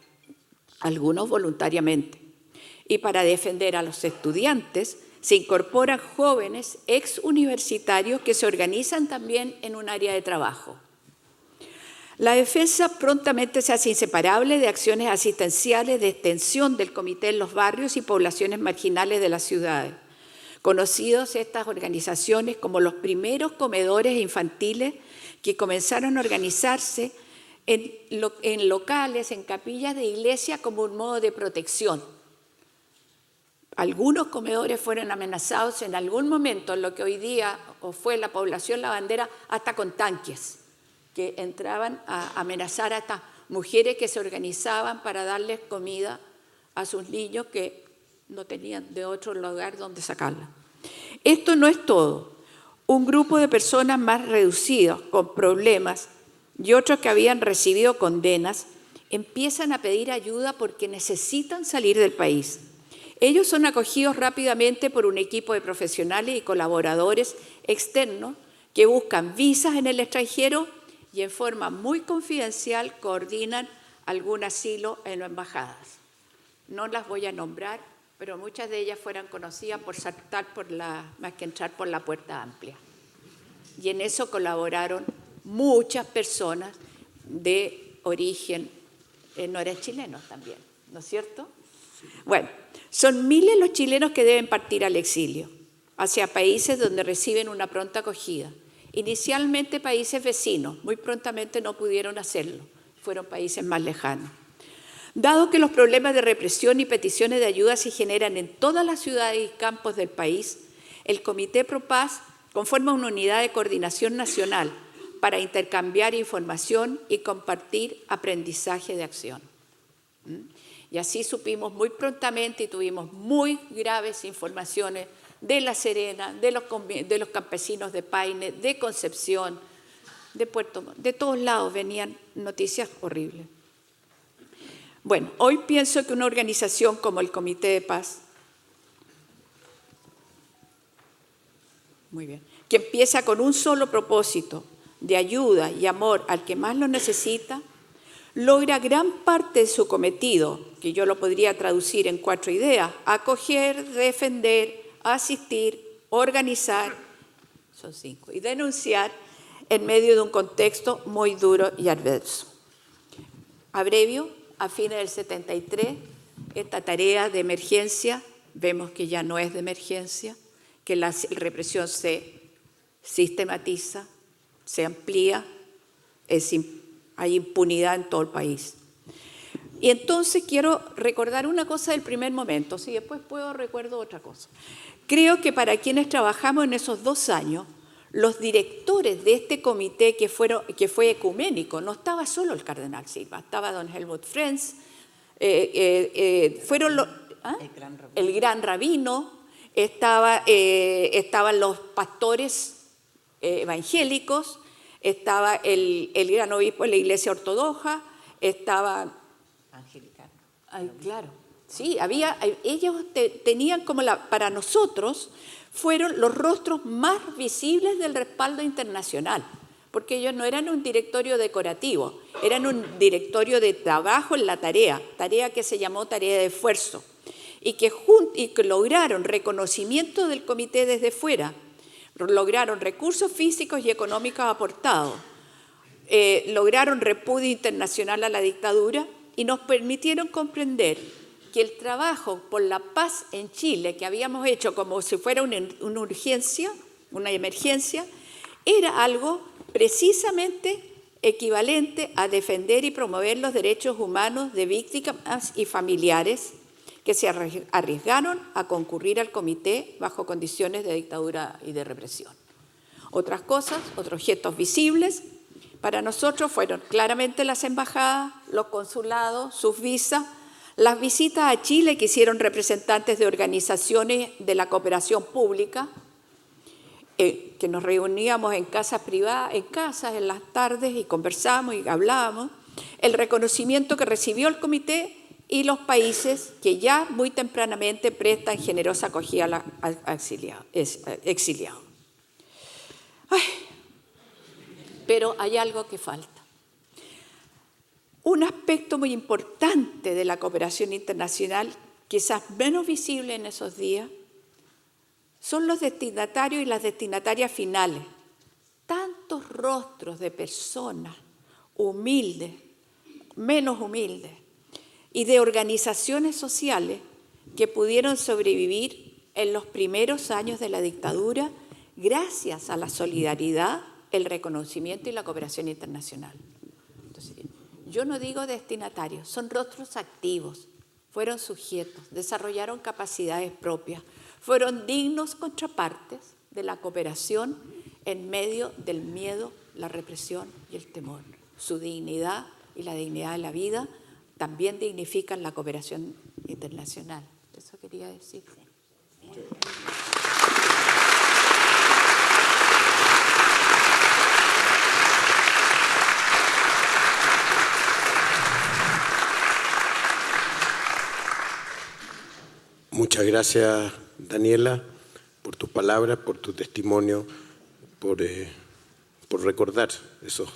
algunos voluntariamente. Y para defender a los estudiantes se incorporan jóvenes exuniversitarios que se organizan también en un área de trabajo. La defensa prontamente se hace inseparable de acciones asistenciales de extensión del comité en los barrios y poblaciones marginales de las ciudades, conocidos estas organizaciones como los primeros comedores infantiles que comenzaron a organizarse en locales, en capillas de iglesia como un modo de protección. Algunos comedores fueron amenazados en algún momento, en lo que hoy día o fue la población La Bandera, hasta con tanques que entraban a amenazar a estas mujeres que se organizaban para darles comida a sus niños que no tenían de otro lugar donde sacarla. Esto no es todo. Un grupo de personas más reducidos, con problemas, y otros que habían recibido condenas, empiezan a pedir ayuda porque necesitan salir del país. Ellos son acogidos rápidamente por un equipo de profesionales y colaboradores externos que buscan visas en el extranjero y en forma muy confidencial coordinan algún asilo en las embajadas. No las voy a nombrar, pero muchas de ellas fueron conocidas por saltar más que entrar por la puerta amplia. Y en eso colaboraron muchas personas de origen, no eran chilenos también, ¿no es cierto? Bueno, son miles los chilenos que deben partir al exilio, hacia países donde reciben una pronta acogida. Inicialmente países vecinos, muy prontamente no pudieron hacerlo, fueron países más lejanos. Dado que los problemas de represión y peticiones de ayuda se generan en todas las ciudades y campos del país, el Comité Pro Paz conforma una unidad de coordinación nacional para intercambiar información y compartir aprendizaje de acción. Y así supimos muy prontamente y tuvimos muy graves informaciones de La Serena, de los campesinos de Paine, de Concepción, de Puerto Montt, de todos lados venían noticias horribles. Bueno, hoy pienso que una organización como el Comité de Paz, muy bien, que empieza con un solo propósito de ayuda y amor al que más lo necesita, logra gran parte de su cometido, que yo lo podría traducir en 4 ideas: acoger, defender, asistir, organizar, son 5, y denunciar en medio de un contexto muy duro y adverso. Abrevio, a fines del 73, esta tarea de emergencia, vemos que ya no es de emergencia, que la represión se sistematiza, se amplía, hay impunidad en todo el país. Y entonces quiero recordar una cosa del primer momento, si después recuerdo otra cosa. Creo que para quienes trabajamos en esos 2 años, los directores de este comité que fue ecuménico, no estaba solo el cardenal Silva, estaba don Helmut Frenz, fueron el gran rabino, estaban los pastores evangélicos, estaba el gran obispo de la Iglesia Ortodoxa, estaba... Anglicano. Ay, claro, sí, ellos tenían como para nosotros, fueron los rostros más visibles del respaldo internacional, porque ellos no eran un directorio decorativo, eran un directorio de trabajo en la tarea que se llamó tarea de esfuerzo, y que lograron reconocimiento del comité desde fuera, lograron recursos físicos y económicos aportados, lograron repudio internacional a la dictadura y nos permitieron comprender que el trabajo por la paz en Chile que habíamos hecho como si fuera una urgencia, una emergencia, era algo precisamente equivalente a defender y promover los derechos humanos de víctimas y familiares que se arriesgaron a concurrir al comité bajo condiciones de dictadura y de represión. Otras cosas, otros gestos visibles, para nosotros fueron claramente las embajadas, los consulados, sus visas, las visitas a Chile que hicieron representantes de organizaciones de la cooperación pública, que nos reuníamos en casas privadas, en las tardes y conversamos y hablábamos, el reconocimiento que recibió el comité y los países que ya muy tempranamente prestan generosa acogida al exiliado. Pero hay algo que falta. Un aspecto muy importante de la cooperación internacional, quizás menos visible en esos días, son los destinatarios y las destinatarias finales. Tantos rostros de personas humildes, menos humildes, y de organizaciones sociales que pudieron sobrevivir en los primeros años de la dictadura gracias a la solidaridad, el reconocimiento y la cooperación internacional. Entonces, yo no digo destinatarios, son rostros activos, fueron sujetos, desarrollaron capacidades propias, fueron dignos contrapartes de la cooperación en medio del miedo, la represión y el temor. Su dignidad y la dignidad de la vida también dignifican la cooperación internacional. Eso quería decir. Muchas gracias, Daniela, por tus palabras, por tu testimonio, por recordar esos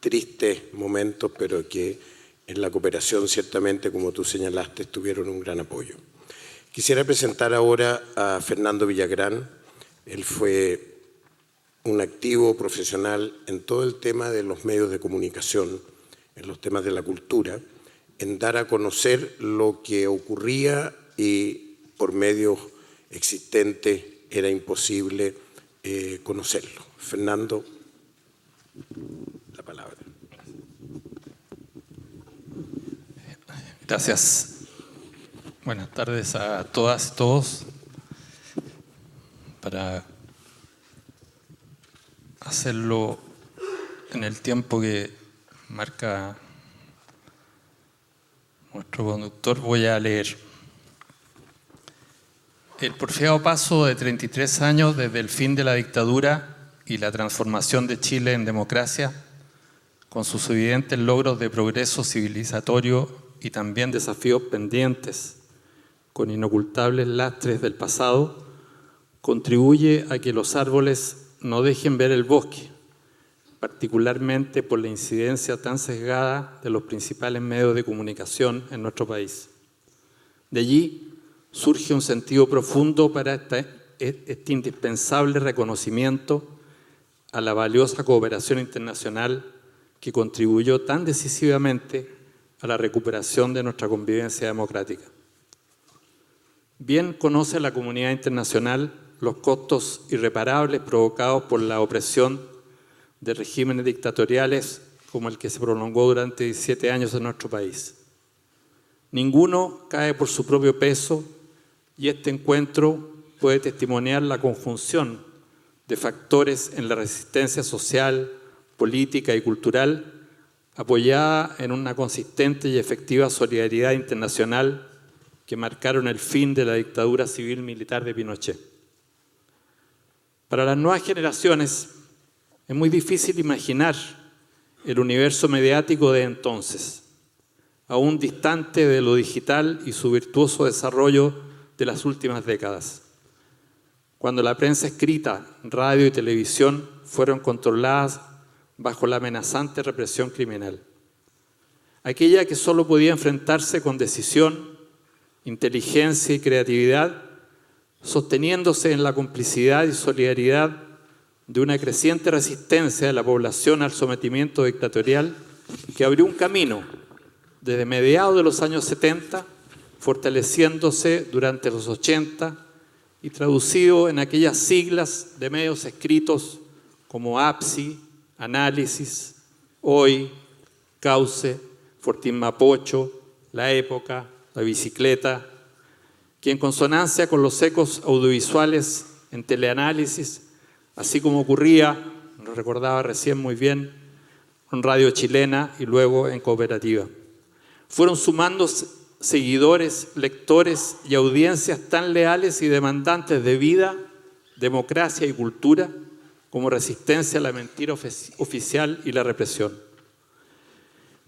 tristes momentos, pero que en la cooperación ciertamente, como tú señalaste, tuvieron un gran apoyo. Quisiera presentar ahora a Fernando Villagrán. Él fue un activo profesional en todo el tema de los medios de comunicación, en los temas de la cultura, en dar a conocer lo que ocurría y por medios existentes era imposible conocerlo. Fernando, la palabra. Gracias. Buenas tardes a todas y todos. Para hacerlo en el tiempo que marca nuestro conductor, voy a leer. El porfiado paso de 33 años desde el fin de la dictadura y la transformación de Chile en democracia, con sus evidentes logros de progreso civilizatorio y también desafíos pendientes, con inocultables lastres del pasado, contribuye a que los árboles no dejen ver el bosque, particularmente por la incidencia tan sesgada de los principales medios de comunicación en nuestro país. De allí surge un sentido profundo para este indispensable reconocimiento a la valiosa cooperación internacional que contribuyó tan decisivamente a la recuperación de nuestra convivencia democrática. Bien conoce la comunidad internacional los costos irreparables provocados por la opresión de regímenes dictatoriales como el que se prolongó durante 17 años en nuestro país. Ninguno cae por su propio peso y este encuentro puede testimoniar la conjunción de factores en la resistencia social, política y cultural apoyada en una consistente y efectiva solidaridad internacional que marcaron el fin de la dictadura civil-militar de Pinochet. Para las nuevas generaciones es muy difícil imaginar el universo mediático de entonces, aún distante de lo digital y su virtuoso desarrollo de las últimas décadas, cuando la prensa escrita, radio y televisión fueron controladas bajo la amenazante represión criminal. Aquella que solo podía enfrentarse con decisión, inteligencia y creatividad, sosteniéndose en la complicidad y solidaridad de una creciente resistencia de la población al sometimiento dictatorial que abrió un camino desde mediados de los años 70, fortaleciéndose durante los 80 y traducido en aquellas siglas de medios escritos como APSI, Análisis, Hoy, Cauce, Fortín Mapocho, La Época, La Bicicleta, que en consonancia con los ecos audiovisuales en Teleanálisis, así como ocurría, lo recordaba recién muy bien, en Radio Chilena y luego en Cooperativa, fueron sumando seguidores, lectores y audiencias tan leales y demandantes de vida, democracia y cultura como resistencia a la mentira oficial y la represión.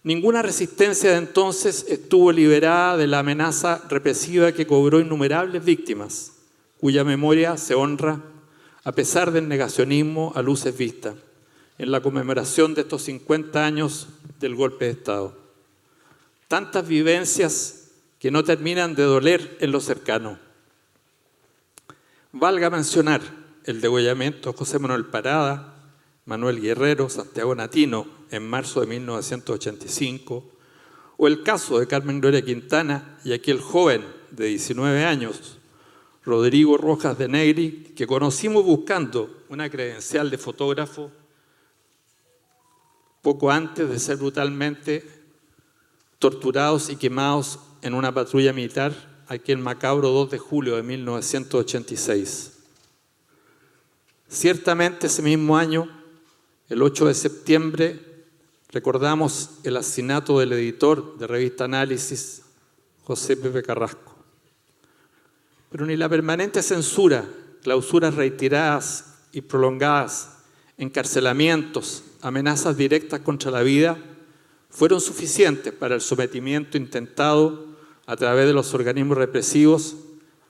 Ninguna resistencia de entonces estuvo liberada de la amenaza represiva que cobró innumerables víctimas, cuya memoria se honra a pesar del negacionismo a luces vistas, en la conmemoración de estos 50 años del golpe de Estado. Tantas vivencias que no terminan de doler en lo cercano. Valga mencionar el degollamiento de José Manuel Parada, Manuel Guerrero, Santiago Natino, en marzo de 1985, o el caso de Carmen Gloria Quintana y aquel joven de 19 años, Rodrigo Rojas de Negri, que conocimos buscando una credencial de fotógrafo poco antes de ser brutalmente torturados y quemados en una patrulla militar aquel macabro 2 de julio de 1986. Ciertamente ese mismo año, el 8 de septiembre, recordamos el asesinato del editor de Revista Análisis, José Pepe Carrasco. Pero ni la permanente censura, clausuras reiteradas y prolongadas, encarcelamientos, amenazas directas contra la vida, fueron suficientes para el sometimiento intentado a través de los organismos represivos,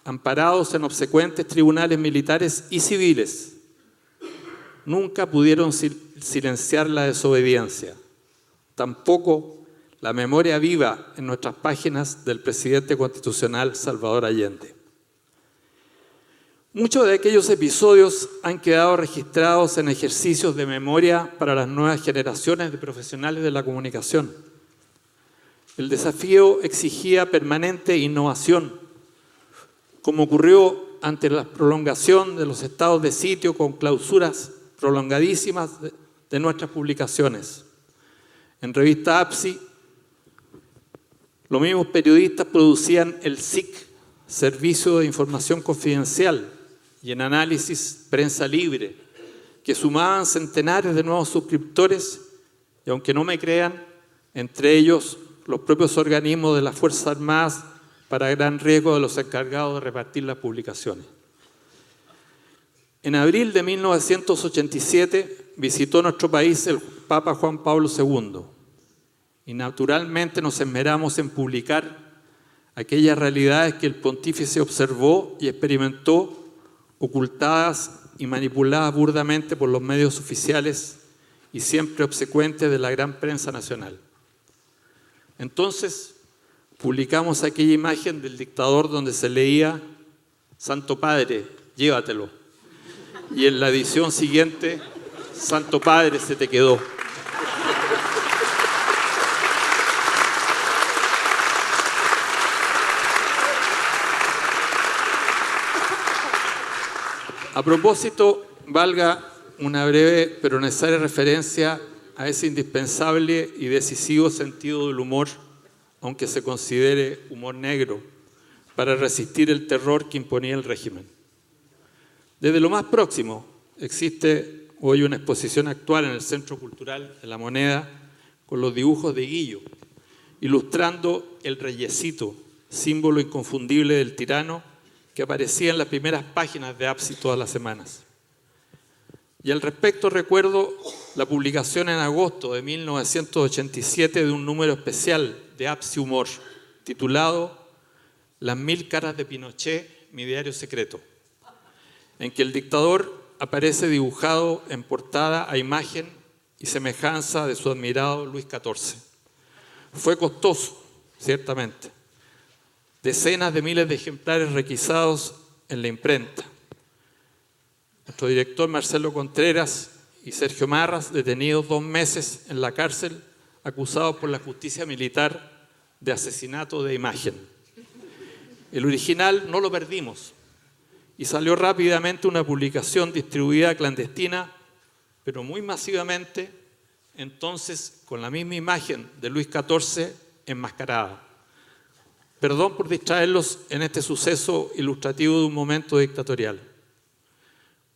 amparados en obsecuentes tribunales militares y civiles. Nunca pudieron silenciar la desobediencia, tampoco la memoria viva en nuestras páginas del presidente constitucional Salvador Allende. Muchos de aquellos episodios han quedado registrados en ejercicios de memoria para las nuevas generaciones de profesionales de la comunicación. El desafío exigía permanente innovación, como ocurrió ante la prolongación de los estados de sitio con clausuras prolongadísimas de nuestras publicaciones. En Revista APSI, los mismos periodistas producían el SIC, Servicio de Información Confidencial, y en Análisis, Prensa Libre, que sumaban centenares de nuevos suscriptores y, aunque no me crean, entre ellos los propios organismos de las Fuerzas Armadas, para gran riesgo de los encargados de repartir las publicaciones. En abril de 1987 visitó nuestro país el Papa Juan Pablo II y naturalmente nos esmeramos en publicar aquellas realidades que el pontífice observó y experimentó, ocultadas y manipuladas burdamente por los medios oficiales y siempre obsecuentes de la gran prensa nacional. Entonces, publicamos aquella imagen del dictador donde se leía: Santo Padre, llévatelo. Y en la edición siguiente, Santo Padre, se te quedó. A propósito, valga una breve pero necesaria referencia a ese indispensable y decisivo sentido del humor, aunque se considere humor negro, para resistir el terror que imponía el régimen. Desde lo más próximo, existe hoy una exposición actual en el Centro Cultural de La Moneda con los dibujos de Guillo, ilustrando el reyesito, símbolo inconfundible del tirano que aparecía en las primeras páginas de APSI todas las semanas. Y al respecto recuerdo la publicación en agosto de 1987 de un número especial de APSI Humor, titulado Las 1000 caras de Pinochet, mi diario secreto, en que el dictador aparece dibujado en portada a imagen y semejanza de su admirado Luis XIV. Fue costoso, ciertamente. Decenas de miles de ejemplares requisados en la imprenta. Nuestro director Marcelo Contreras y Sergio Marras, detenidos 2 meses en la cárcel, acusados por la justicia militar de asesinato de imagen. El original no lo perdimos y salió rápidamente una publicación distribuida clandestina, pero muy masivamente, entonces con la misma imagen de Luis XIV enmascarada. Perdón por distraerlos en este suceso ilustrativo de un momento dictatorial.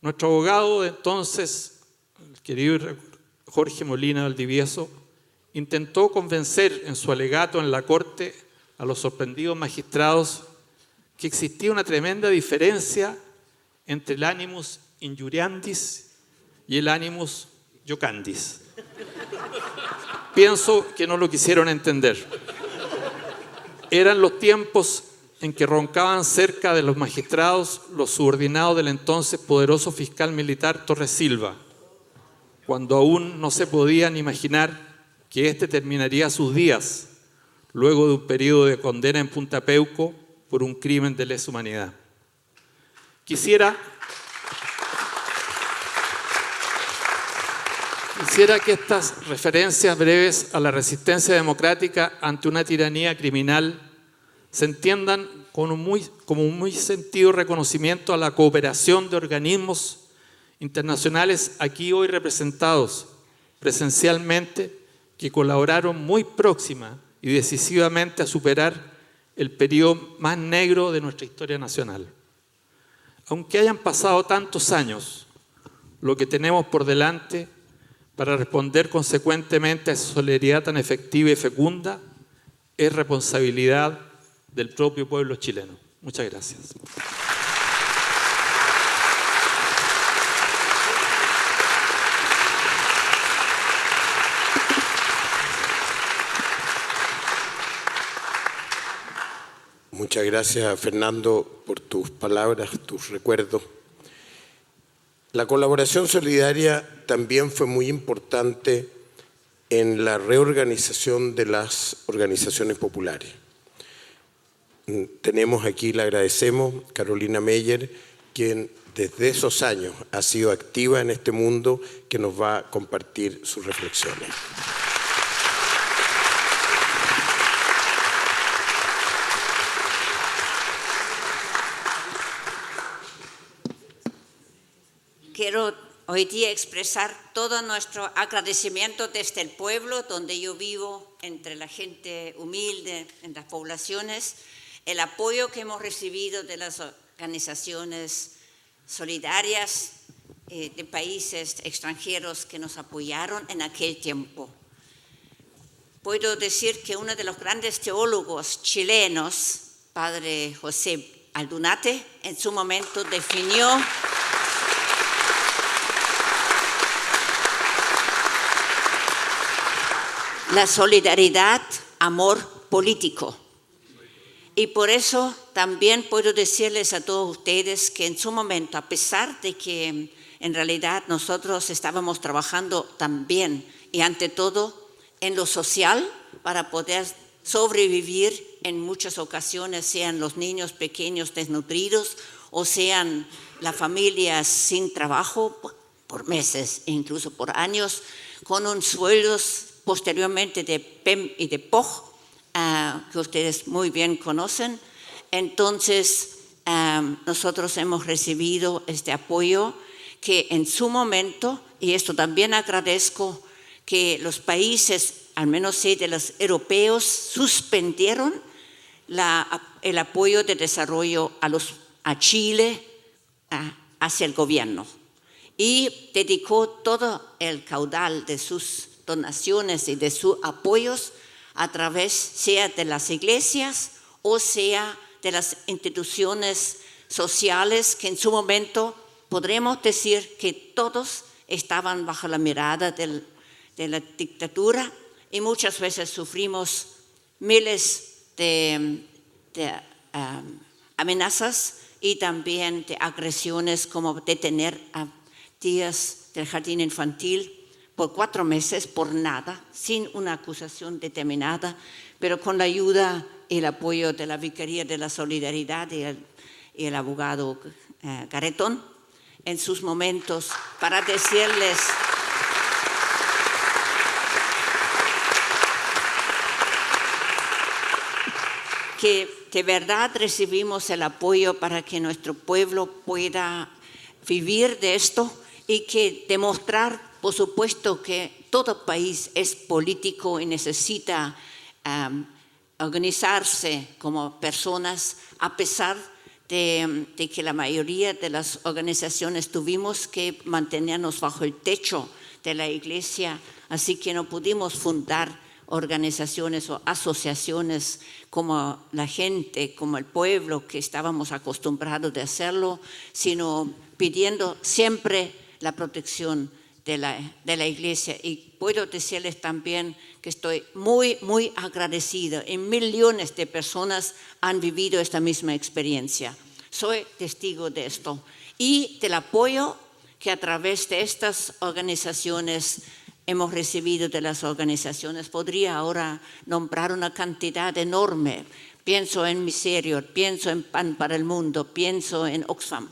Nuestro abogado de entonces, el querido Jorge Molina Valdivieso, intentó convencer en su alegato en la Corte a los sorprendidos magistrados que existía una tremenda diferencia entre el animus injuriandis y el animus jocandis. Pienso que no lo quisieron entender. Eran los tiempos en que roncaban cerca de los magistrados los subordinados del entonces poderoso fiscal militar Torres Silva, cuando aún no se podían imaginar que éste terminaría sus días luego de un periodo de condena en Punta Peuco por un crimen de lesa humanidad. Quisiera que estas referencias breves a la resistencia democrática ante una tiranía criminal se entiendan como un muy sentido reconocimiento a la cooperación de organismos internacionales aquí hoy representados presencialmente que colaboraron muy próxima y decisivamente a superar el periodo más negro de nuestra historia nacional. Aunque hayan pasado tantos años, lo que tenemos por delante para responder consecuentemente a esa solidaridad tan efectiva y fecunda es responsabilidad del propio pueblo chileno. Muchas gracias. Muchas gracias, Fernando, por tus palabras, tus recuerdos. La colaboración solidaria también fue muy importante en la reorganización de las organizaciones populares. Tenemos aquí, le agradecemos, Carolina Meyer, quien desde esos años ha sido activa en este mundo, que nos va a compartir sus reflexiones. Quiero hoy día expresar todo nuestro agradecimiento desde el pueblo donde yo vivo, entre la gente humilde, en las poblaciones, el apoyo que hemos recibido de las organizaciones solidarias de países extranjeros que nos apoyaron en aquel tiempo. Puedo decir que uno de los grandes teólogos chilenos, padre José Aldunate, en su momento definió la solidaridad, amor político. Y por eso también puedo decirles a todos ustedes que en su momento, a pesar de que en realidad nosotros estábamos trabajando también y ante todo en lo social para poder sobrevivir en muchas ocasiones, sean los niños pequeños desnutridos o sean las familias sin trabajo por meses e incluso por años, con un sueldos posteriormente de PEM y de POG, que ustedes muy bien conocen. Entonces, nosotros hemos recibido este apoyo que en su momento, y esto también agradezco, que los países, al menos 6 de los europeos, suspendieron el apoyo de desarrollo a Chile hacia el gobierno y dedicó todo el caudal de sus donaciones y de sus apoyos a través sea de las iglesias o sea de las instituciones sociales que en su momento podremos decir que todos estaban bajo la mirada de la dictadura y muchas veces sufrimos miles de amenazas y también de agresiones como detener a tías del jardín infantil por 4 meses por nada, sin una acusación determinada, pero con la ayuda y el apoyo de la Vicaría de la Solidaridad y el abogado Garetón en sus momentos para decirles que de verdad recibimos el apoyo para que nuestro pueblo pueda vivir de esto y que demostrar, por supuesto, que todo país es político y necesita organizarse como personas, a pesar de que la mayoría de las organizaciones tuvimos que mantenernos bajo el techo de la iglesia, así que no pudimos fundar organizaciones o asociaciones como la gente, como el pueblo que estábamos acostumbrados de hacerlo, sino pidiendo siempre la protección de la iglesia. Y puedo decirles también que estoy muy, muy agradecida. Y millones de personas han vivido esta misma experiencia. Soy testigo de esto. Y del apoyo que a través de estas organizaciones hemos recibido de las organizaciones. Podría ahora nombrar una cantidad enorme. Pienso en Miserior, pienso en Pan para el Mundo, pienso en Oxfam,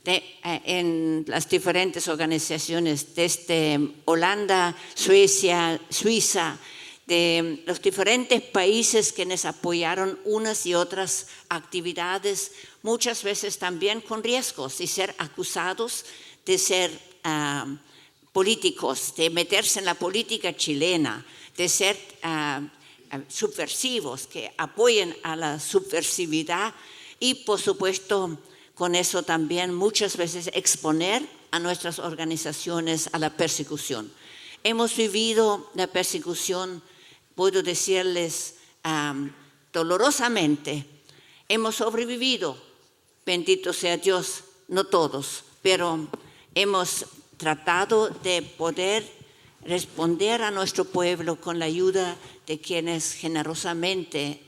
en las diferentes organizaciones desde Holanda, Suecia, Suiza, de los diferentes países que nos apoyaron unas y otras actividades, muchas veces también con riesgos y ser acusados de ser políticos, de meterse en la política chilena, de ser subversivos, que apoyen a la subversividad y, por supuesto, con eso también muchas veces exponer a nuestras organizaciones a la persecución. Hemos vivido la persecución, puedo decirles, dolorosamente. Hemos sobrevivido, bendito sea Dios, no todos, pero hemos tratado de poder responder a nuestro pueblo con la ayuda de quienes generosamente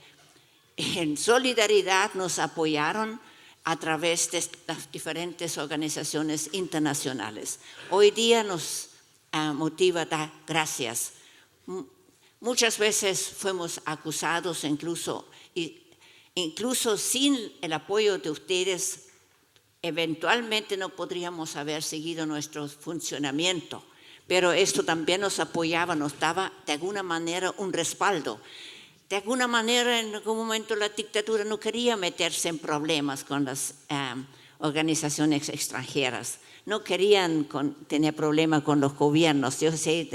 en solidaridad nos apoyaron a través de las diferentes organizaciones internacionales. Hoy día nos motiva a dar gracias. Muchas veces fuimos acusados incluso sin el apoyo de ustedes, eventualmente no podríamos haber seguido nuestro funcionamiento, pero esto también nos apoyaba, nos daba de alguna manera un respaldo. De alguna manera, en algún momento la dictadura no quería meterse en problemas con las organizaciones extranjeras, no querían tener problemas con los gobiernos. Yo sé,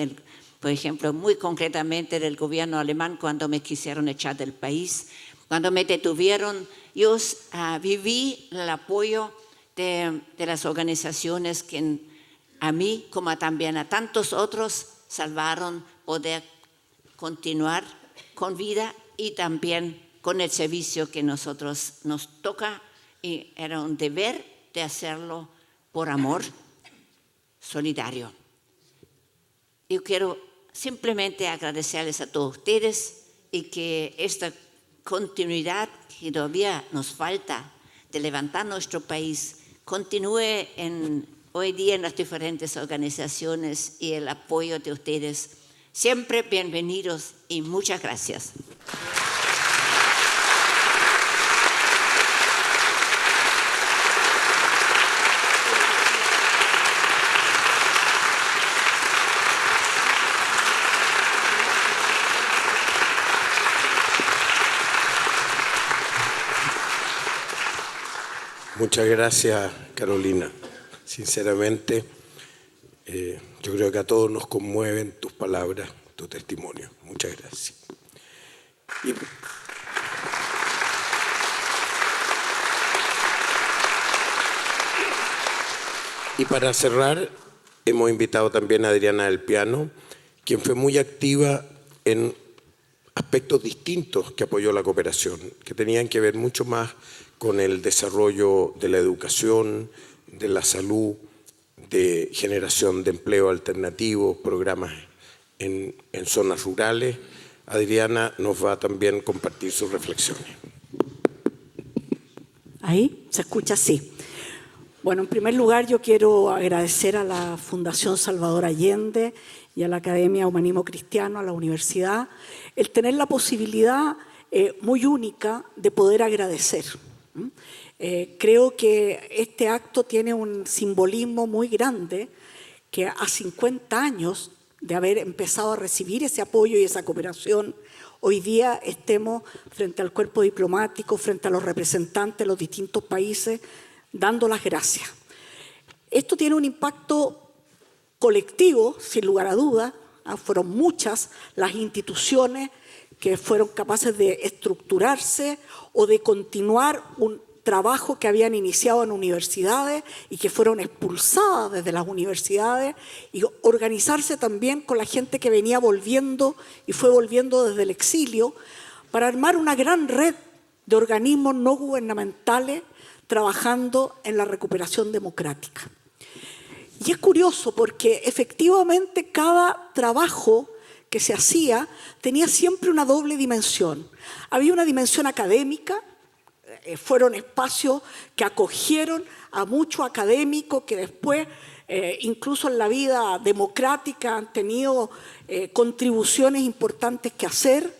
por ejemplo, muy concretamente del gobierno alemán cuando me quisieron echar del país, cuando me detuvieron, yo viví el apoyo de las organizaciones que a mí, como también a tantos otros, salvaron poder continuar con vida y también con el servicio que nosotros nos toca, y era un deber de hacerlo por amor solidario. Yo quiero simplemente agradecerles a todos ustedes y que esta continuidad que todavía nos falta de levantar nuestro país continúe hoy día en las diferentes organizaciones y el apoyo de ustedes. Siempre bienvenidos y muchas gracias. Muchas gracias, Carolina. Sinceramente, yo creo que a todos nos conmueven tus palabras, tu testimonio. Muchas gracias. Y para cerrar, hemos invitado también a Adriana del Piano, quien fue muy activa en aspectos distintos que apoyó la cooperación, que tenían que ver mucho más con el desarrollo de la educación, de la salud, de generación de empleo alternativo, programas en zonas rurales. Adriana nos va a también compartir sus reflexiones. ¿Ahí? ¿Se escucha? Sí. Bueno, en primer lugar yo quiero agradecer a la Fundación Salvador Allende y a la Academia Humanismo Cristiano, a la universidad, el tener la posibilidad muy única de poder agradecer. Creo que este acto tiene un simbolismo muy grande, que a 50 años de haber empezado a recibir ese apoyo y esa cooperación, hoy día estemos frente al cuerpo diplomático, frente a los representantes de los distintos países, dando las gracias. Esto tiene un impacto colectivo, sin lugar a dudas. Fueron muchas las instituciones que fueron capaces de estructurarse o de continuar un trabajo que habían iniciado en universidades y que fueron expulsadas desde las universidades, y organizarse también con la gente que venía volviendo y fue volviendo desde el exilio para armar una gran red de organismos no gubernamentales trabajando en la recuperación democrática. Y es curioso porque efectivamente cada trabajo que se hacía tenía siempre una doble dimensión. Había una dimensión académica, fueron espacios que acogieron a muchos académicos que después, incluso en la vida democrática, han tenido contribuciones importantes que hacer,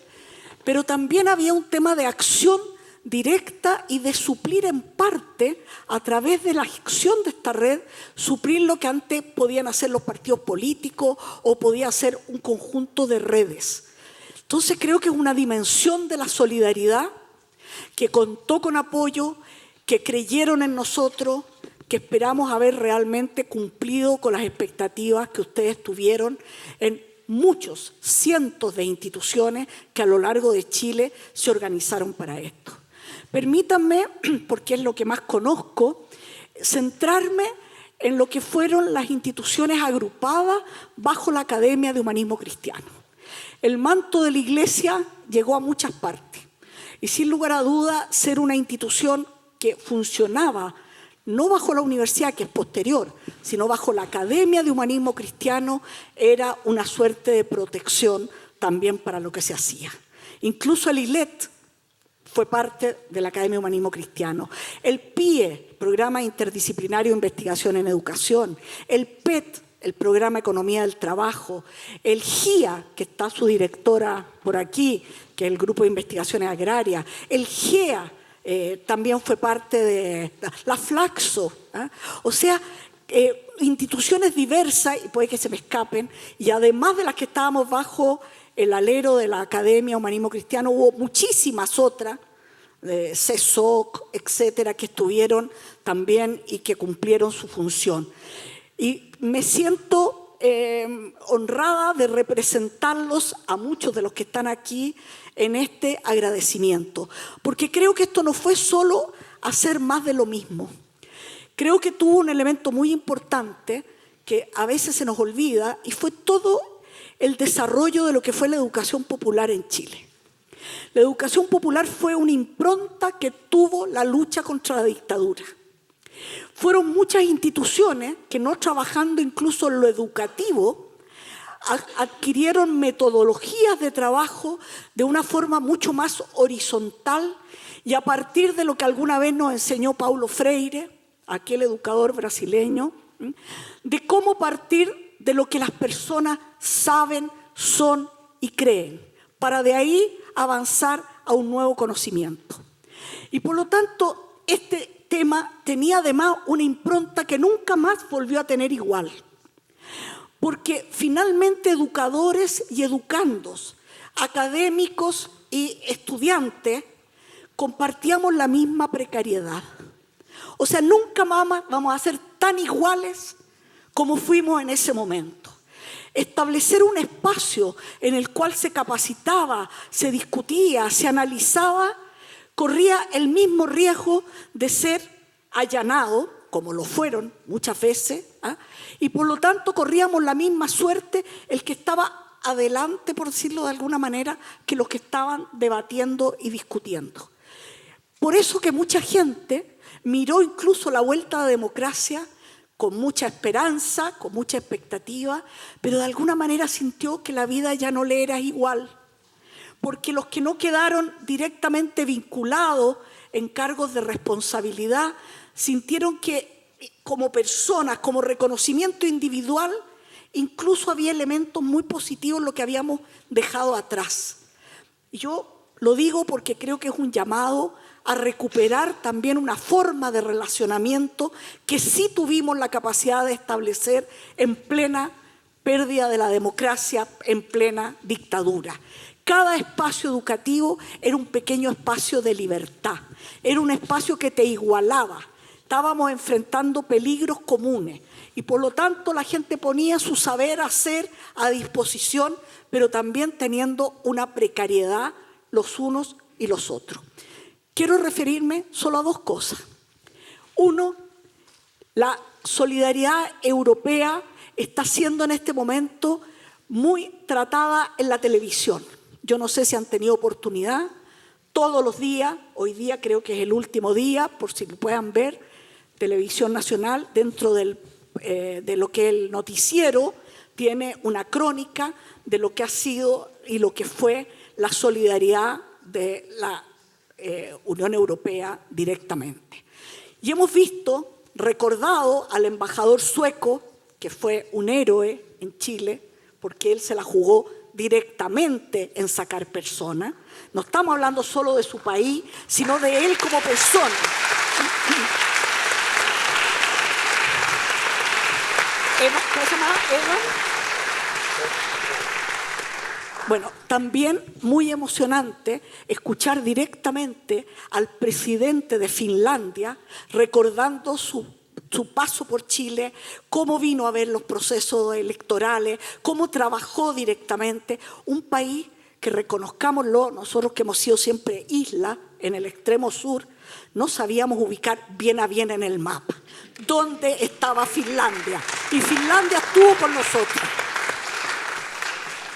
pero también había un tema de acción directa y de suplir en parte, a través de la acción de esta red, suplir lo que antes podían hacer los partidos políticos o podía hacer un conjunto de redes. Entonces creo que es una dimensión de la solidaridad que contó con apoyo, que creyeron en nosotros, que esperamos haber realmente cumplido con las expectativas que ustedes tuvieron en muchos, cientos de instituciones que a lo largo de Chile se organizaron para esto. Permítanme, porque es lo que más conozco, centrarme en lo que fueron las instituciones agrupadas bajo la Academia de Humanismo Cristiano. El manto de la Iglesia llegó a muchas partes y sin lugar a duda ser una institución que funcionaba no bajo la universidad, que es posterior, sino bajo la Academia de Humanismo Cristiano, era una suerte de protección también para lo que se hacía. Incluso el ILET fue parte de la Academia de Humanismo Cristiano. El PIE, Programa Interdisciplinario de Investigación en Educación, el PET, el Programa Economía del Trabajo, el GIA, que está su directora por aquí, que es el Grupo de Investigaciones Agrarias, el GEA, también fue parte de la Flaxo, o sea, instituciones diversas, y puede que se me escapen, y además de las que estábamos bajo el alero de la Academia Humanismo Cristiano, hubo muchísimas otras, CESOC, etcétera, que estuvieron también y que cumplieron su función. Y me siento honrada de representarlos a muchos de los que están aquí en este agradecimiento, porque creo que esto no fue solo hacer más de lo mismo. Creo que tuvo un elemento muy importante que a veces se nos olvida, y fue todo el desarrollo de lo que fue la educación popular en Chile. La educación popular fue una impronta que tuvo la lucha contra la dictadura. Fueron muchas instituciones que, no trabajando incluso en lo educativo, adquirieron metodologías de trabajo de una forma mucho más horizontal, y a partir de lo que alguna vez nos enseñó Paulo Freire, aquel educador brasileño, de cómo partir de lo que las personas saben, son y creen, para de ahí avanzar a un nuevo conocimiento. Y por lo tanto, este tema tenía además una impronta que nunca más volvió a tener igual. Porque finalmente educadores y educandos, académicos y estudiantes, compartíamos la misma precariedad. O sea, nunca más vamos a ser tan iguales como fuimos en ese momento. Establecer un espacio en el cual se capacitaba, se discutía, se analizaba, corría el mismo riesgo de ser allanado, como lo fueron muchas veces, y por lo tanto corríamos la misma suerte el que estaba adelante, por decirlo de alguna manera, que los que estaban debatiendo y discutiendo. Por eso que mucha gente miró incluso la vuelta a la democracia con mucha esperanza, con mucha expectativa, pero de alguna manera sintió que la vida ya no le era igual, porque los que no quedaron directamente vinculados en cargos de responsabilidad sintieron que como personas, como reconocimiento individual, incluso había elementos muy positivos en lo que habíamos dejado atrás. Y yo lo digo porque creo que es un llamado a recuperar también una forma de relacionamiento que sí tuvimos la capacidad de establecer en plena pérdida de la democracia, en plena dictadura. Cada espacio educativo era un pequeño espacio de libertad, era un espacio que te igualaba. Estábamos enfrentando peligros comunes y por lo tanto la gente ponía su saber hacer a disposición, pero también teniendo una precariedad los unos y los otros. Quiero referirme solo a dos cosas. Uno, la solidaridad europea está siendo en este momento muy tratada en la televisión. Yo no sé si han tenido oportunidad, todos los días, hoy día creo que es el último día, por si lo puedan ver, Televisión Nacional, dentro de lo que el noticiero tiene una crónica de lo que ha sido y lo que fue la solidaridad de la Unión Europea directamente. Y hemos visto, recordado al embajador sueco, que fue un héroe en Chile, porque él se la jugó directamente en sacar personas. No estamos hablando solo de su país, sino de él como persona. ¿Cómo se llama? Eva. Bueno, también muy emocionante escuchar directamente al presidente de Finlandia recordando su paso por Chile, cómo vino a ver los procesos electorales, cómo trabajó directamente. Un país que, reconozcámoslo, nosotros que hemos sido siempre isla en el extremo sur, no sabíamos ubicar bien a bien en el mapa dónde estaba Finlandia. Y Finlandia estuvo con nosotros.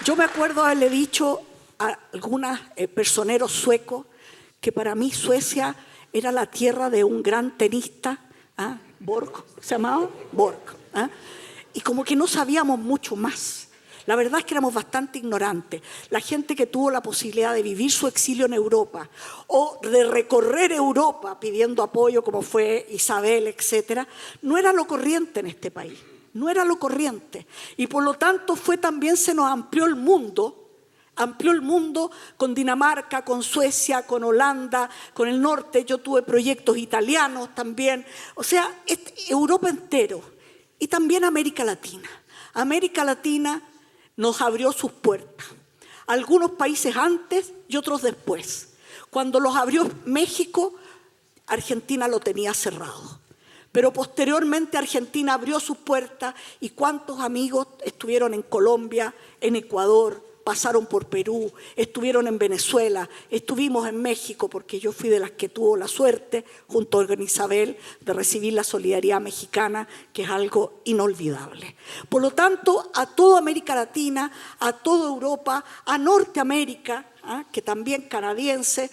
Yo me acuerdo haberle dicho a algunos personeros suecos que para mí Suecia era la tierra de un gran tenista, Borg, ¿se llamaba? Borg. Y como que no sabíamos mucho más. La verdad es que éramos bastante ignorantes. La gente que tuvo la posibilidad de vivir su exilio en Europa o de recorrer Europa pidiendo apoyo, como fue Isabel, etcétera, no era lo corriente en este país. No era lo corriente. Y por lo tanto también se nos amplió el mundo con Dinamarca, con Suecia, con Holanda, con el norte. Yo tuve proyectos italianos también. O sea, Europa entero. Y también América Latina. América Latina nos abrió sus puertas. Algunos países antes y otros después. Cuando los abrió México, Argentina lo tenía cerrado. Pero posteriormente Argentina abrió sus puertas y cuántos amigos estuvieron en Colombia, en Ecuador, pasaron por Perú, estuvieron en Venezuela, estuvimos en México, porque yo fui de las que tuvo la suerte, junto con Isabel, de recibir la solidaridad mexicana, que es algo inolvidable. Por lo tanto, a toda América Latina, a toda Europa, a Norteamérica, que también canadiense,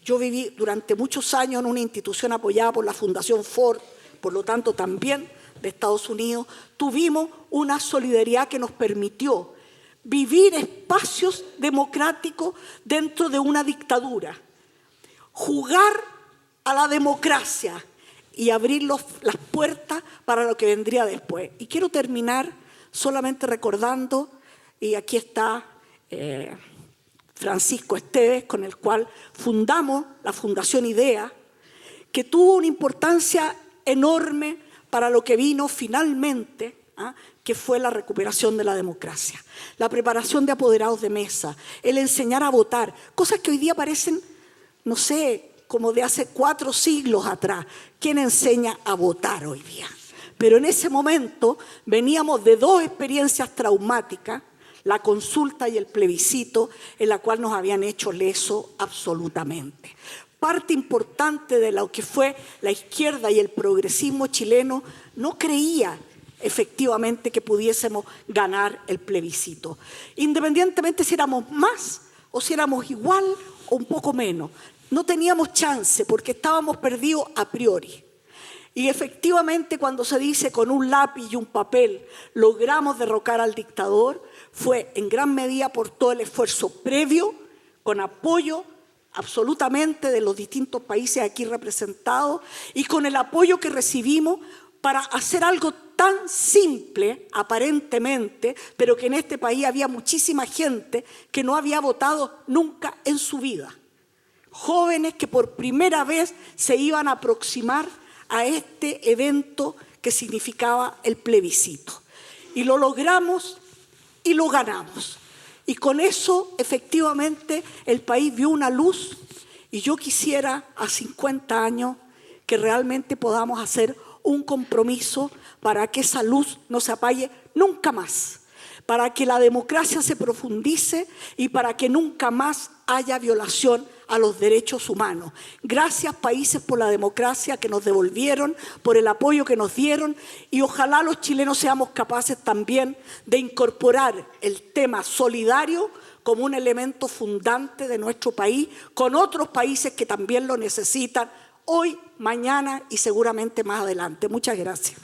yo viví durante muchos años en una institución apoyada por la Fundación Ford, por lo tanto también de Estados Unidos, tuvimos una solidaridad que nos permitió vivir espacios democráticos dentro de una dictadura, jugar a la democracia y abrir las puertas para lo que vendría después. Y quiero terminar solamente recordando, y aquí está Francisco Esteves, con el cual fundamos la Fundación IDEA, que tuvo una importancia enorme para lo que vino finalmente, que fue la recuperación de la democracia, la preparación de apoderados de mesa, el enseñar a votar, cosas que hoy día parecen, no sé, como de hace 4 siglos atrás, ¿quién enseña a votar hoy día? Pero en ese momento veníamos de 2 experiencias traumáticas, la consulta y el plebiscito, en la cual nos habían hecho leso absolutamente. Parte importante de lo que fue la izquierda y el progresismo chileno no creía efectivamente que pudiésemos ganar el plebiscito. Independientemente si éramos más o si éramos igual o un poco menos. No teníamos chance porque estábamos perdidos a priori. Y efectivamente cuando se dice con un lápiz y un papel logramos derrocar al dictador, fue en gran medida por todo el esfuerzo previo, con apoyo absolutamente de los distintos países aquí representados y con el apoyo que recibimos para hacer algo tan simple, aparentemente, pero que en este país había muchísima gente que no había votado nunca en su vida. Jóvenes que por primera vez se iban a aproximar a este evento que significaba el plebiscito. Y lo logramos y lo ganamos. Y con eso, efectivamente, el país vio una luz y yo quisiera, a 50 años, que realmente podamos hacer un compromiso para que esa luz no se apague nunca más, para que la democracia se profundice y para que nunca más haya violación a los derechos humanos. Gracias, países, por la democracia que nos devolvieron, por el apoyo que nos dieron y ojalá los chilenos seamos capaces también de incorporar el tema solidario como un elemento fundante de nuestro país con otros países que también lo necesitan hoy, mañana y seguramente más adelante. Muchas gracias.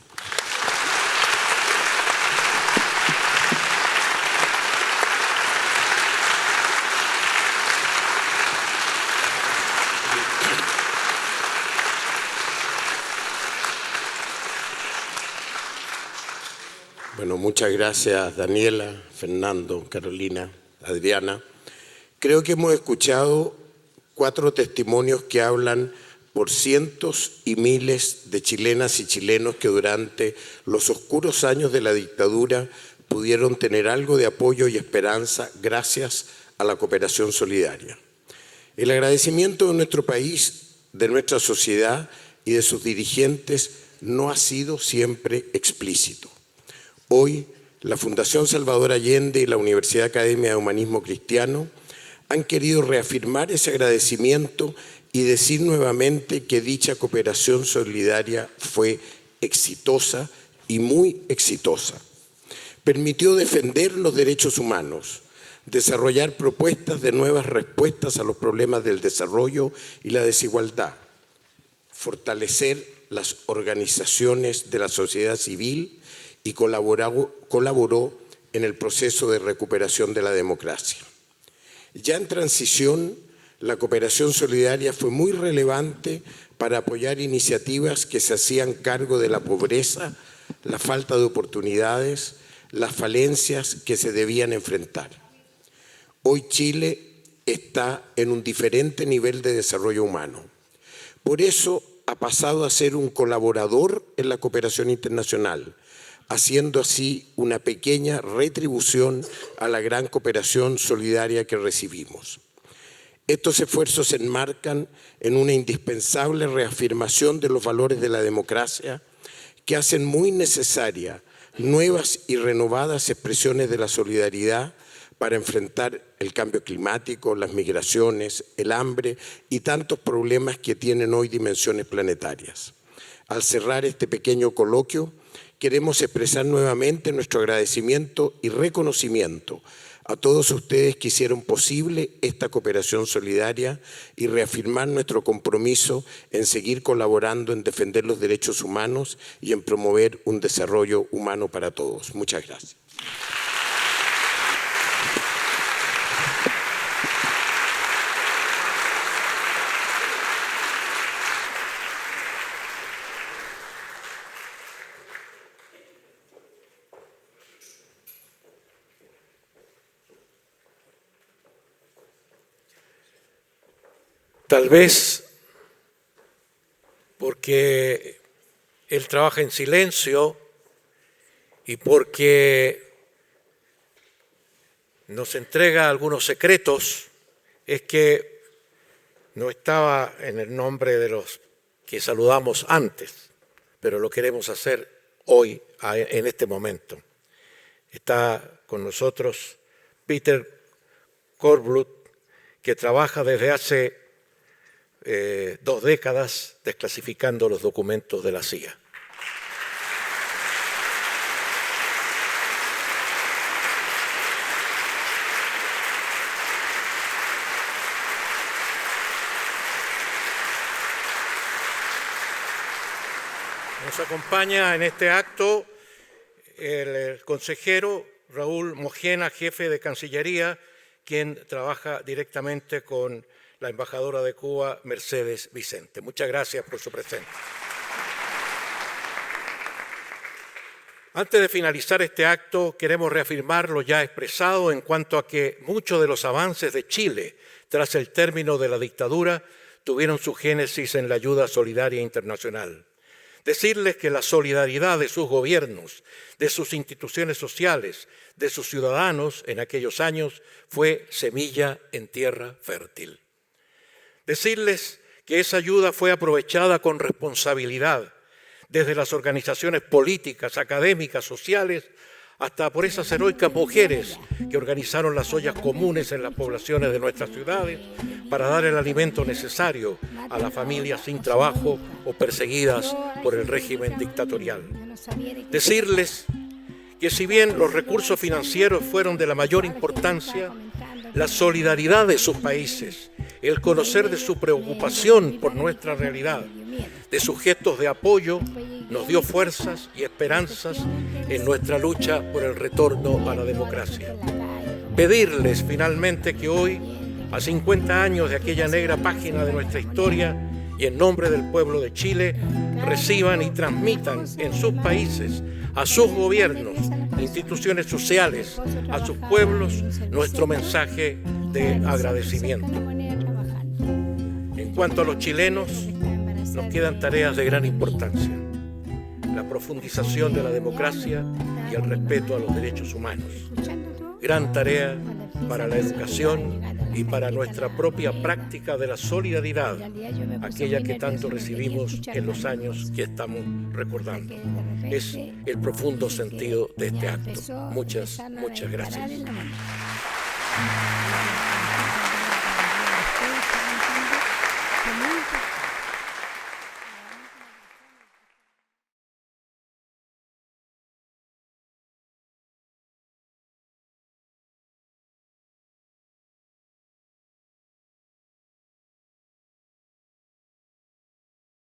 Bueno, muchas gracias Daniela, Fernando, Carolina, Adriana. Creo que hemos escuchado 4 testimonios que hablan por cientos y miles de chilenas y chilenos que durante los oscuros años de la dictadura pudieron tener algo de apoyo y esperanza gracias a la cooperación solidaria. El agradecimiento de nuestro país, de nuestra sociedad y de sus dirigentes no ha sido siempre explícito. Hoy, la Fundación Salvador Allende y la Universidad Academia de Humanismo Cristiano han querido reafirmar ese agradecimiento y decir nuevamente que dicha cooperación solidaria fue exitosa y muy exitosa. Permitió defender los derechos humanos, desarrollar propuestas de nuevas respuestas a los problemas del desarrollo y la desigualdad, fortalecer las organizaciones de la sociedad civil y colaboró en el proceso de recuperación de la democracia. Ya en transición, la cooperación solidaria fue muy relevante para apoyar iniciativas que se hacían cargo de la pobreza, la falta de oportunidades, las falencias que se debían enfrentar. Hoy Chile está en un diferente nivel de desarrollo humano. Por eso ha pasado a ser un colaborador en la cooperación internacional, haciendo así una pequeña retribución a la gran cooperación solidaria que recibimos. Estos esfuerzos se enmarcan en una indispensable reafirmación de los valores de la democracia que hacen muy necesaria nuevas y renovadas expresiones de la solidaridad para enfrentar el cambio climático, las migraciones, el hambre y tantos problemas que tienen hoy dimensiones planetarias. Al cerrar este pequeño coloquio, queremos expresar nuevamente nuestro agradecimiento y reconocimiento a todos ustedes que hicieron posible esta cooperación solidaria y reafirmar nuestro compromiso en seguir colaborando en defender los derechos humanos y en promover un desarrollo humano para todos. Muchas gracias. Tal vez porque él trabaja en silencio y porque nos entrega algunos secretos, es que no estaba en el nombre de los que saludamos antes, pero lo queremos hacer hoy, en este momento. Está con nosotros Peter Korblut, que trabaja desde hace 2 décadas desclasificando los documentos de la CIA. Nos acompaña en este acto el consejero Raúl Mojena, jefe de Cancillería, quien trabaja directamente con la embajadora de Cuba, Mercedes Vicente. Muchas gracias por su presencia. Antes de finalizar este acto, queremos reafirmar lo ya expresado en cuanto a que muchos de los avances de Chile tras el término de la dictadura tuvieron su génesis en la ayuda solidaria internacional. Decirles que la solidaridad de sus gobiernos, de sus instituciones sociales, de sus ciudadanos en aquellos años fue semilla en tierra fértil. Decirles que esa ayuda fue aprovechada con responsabilidad desde las organizaciones políticas, académicas, sociales, hasta por esas heroicas mujeres que organizaron las ollas comunes en las poblaciones de nuestras ciudades para dar el alimento necesario a las familias sin trabajo o perseguidas por el régimen dictatorial. Decirles que si bien los recursos financieros fueron de la mayor importancia, la solidaridad de sus países, el conocer de su preocupación por nuestra realidad, de sus gestos de apoyo, nos dio fuerzas y esperanzas en nuestra lucha por el retorno a la democracia. Pedirles finalmente que hoy, a 50 años de aquella negra página de nuestra historia, y en nombre del pueblo de Chile, reciban y transmitan en sus países, a sus gobiernos, instituciones sociales, a sus pueblos, nuestro mensaje de agradecimiento. En cuanto a los chilenos, nos quedan tareas de gran importancia. La profundización de la democracia y el respeto a los derechos humanos. Gran tarea para la educación y para nuestra propia práctica de la solidaridad, aquella que tanto recibimos en los años que estamos recordando. Es el profundo sentido de este acto. Muchas gracias.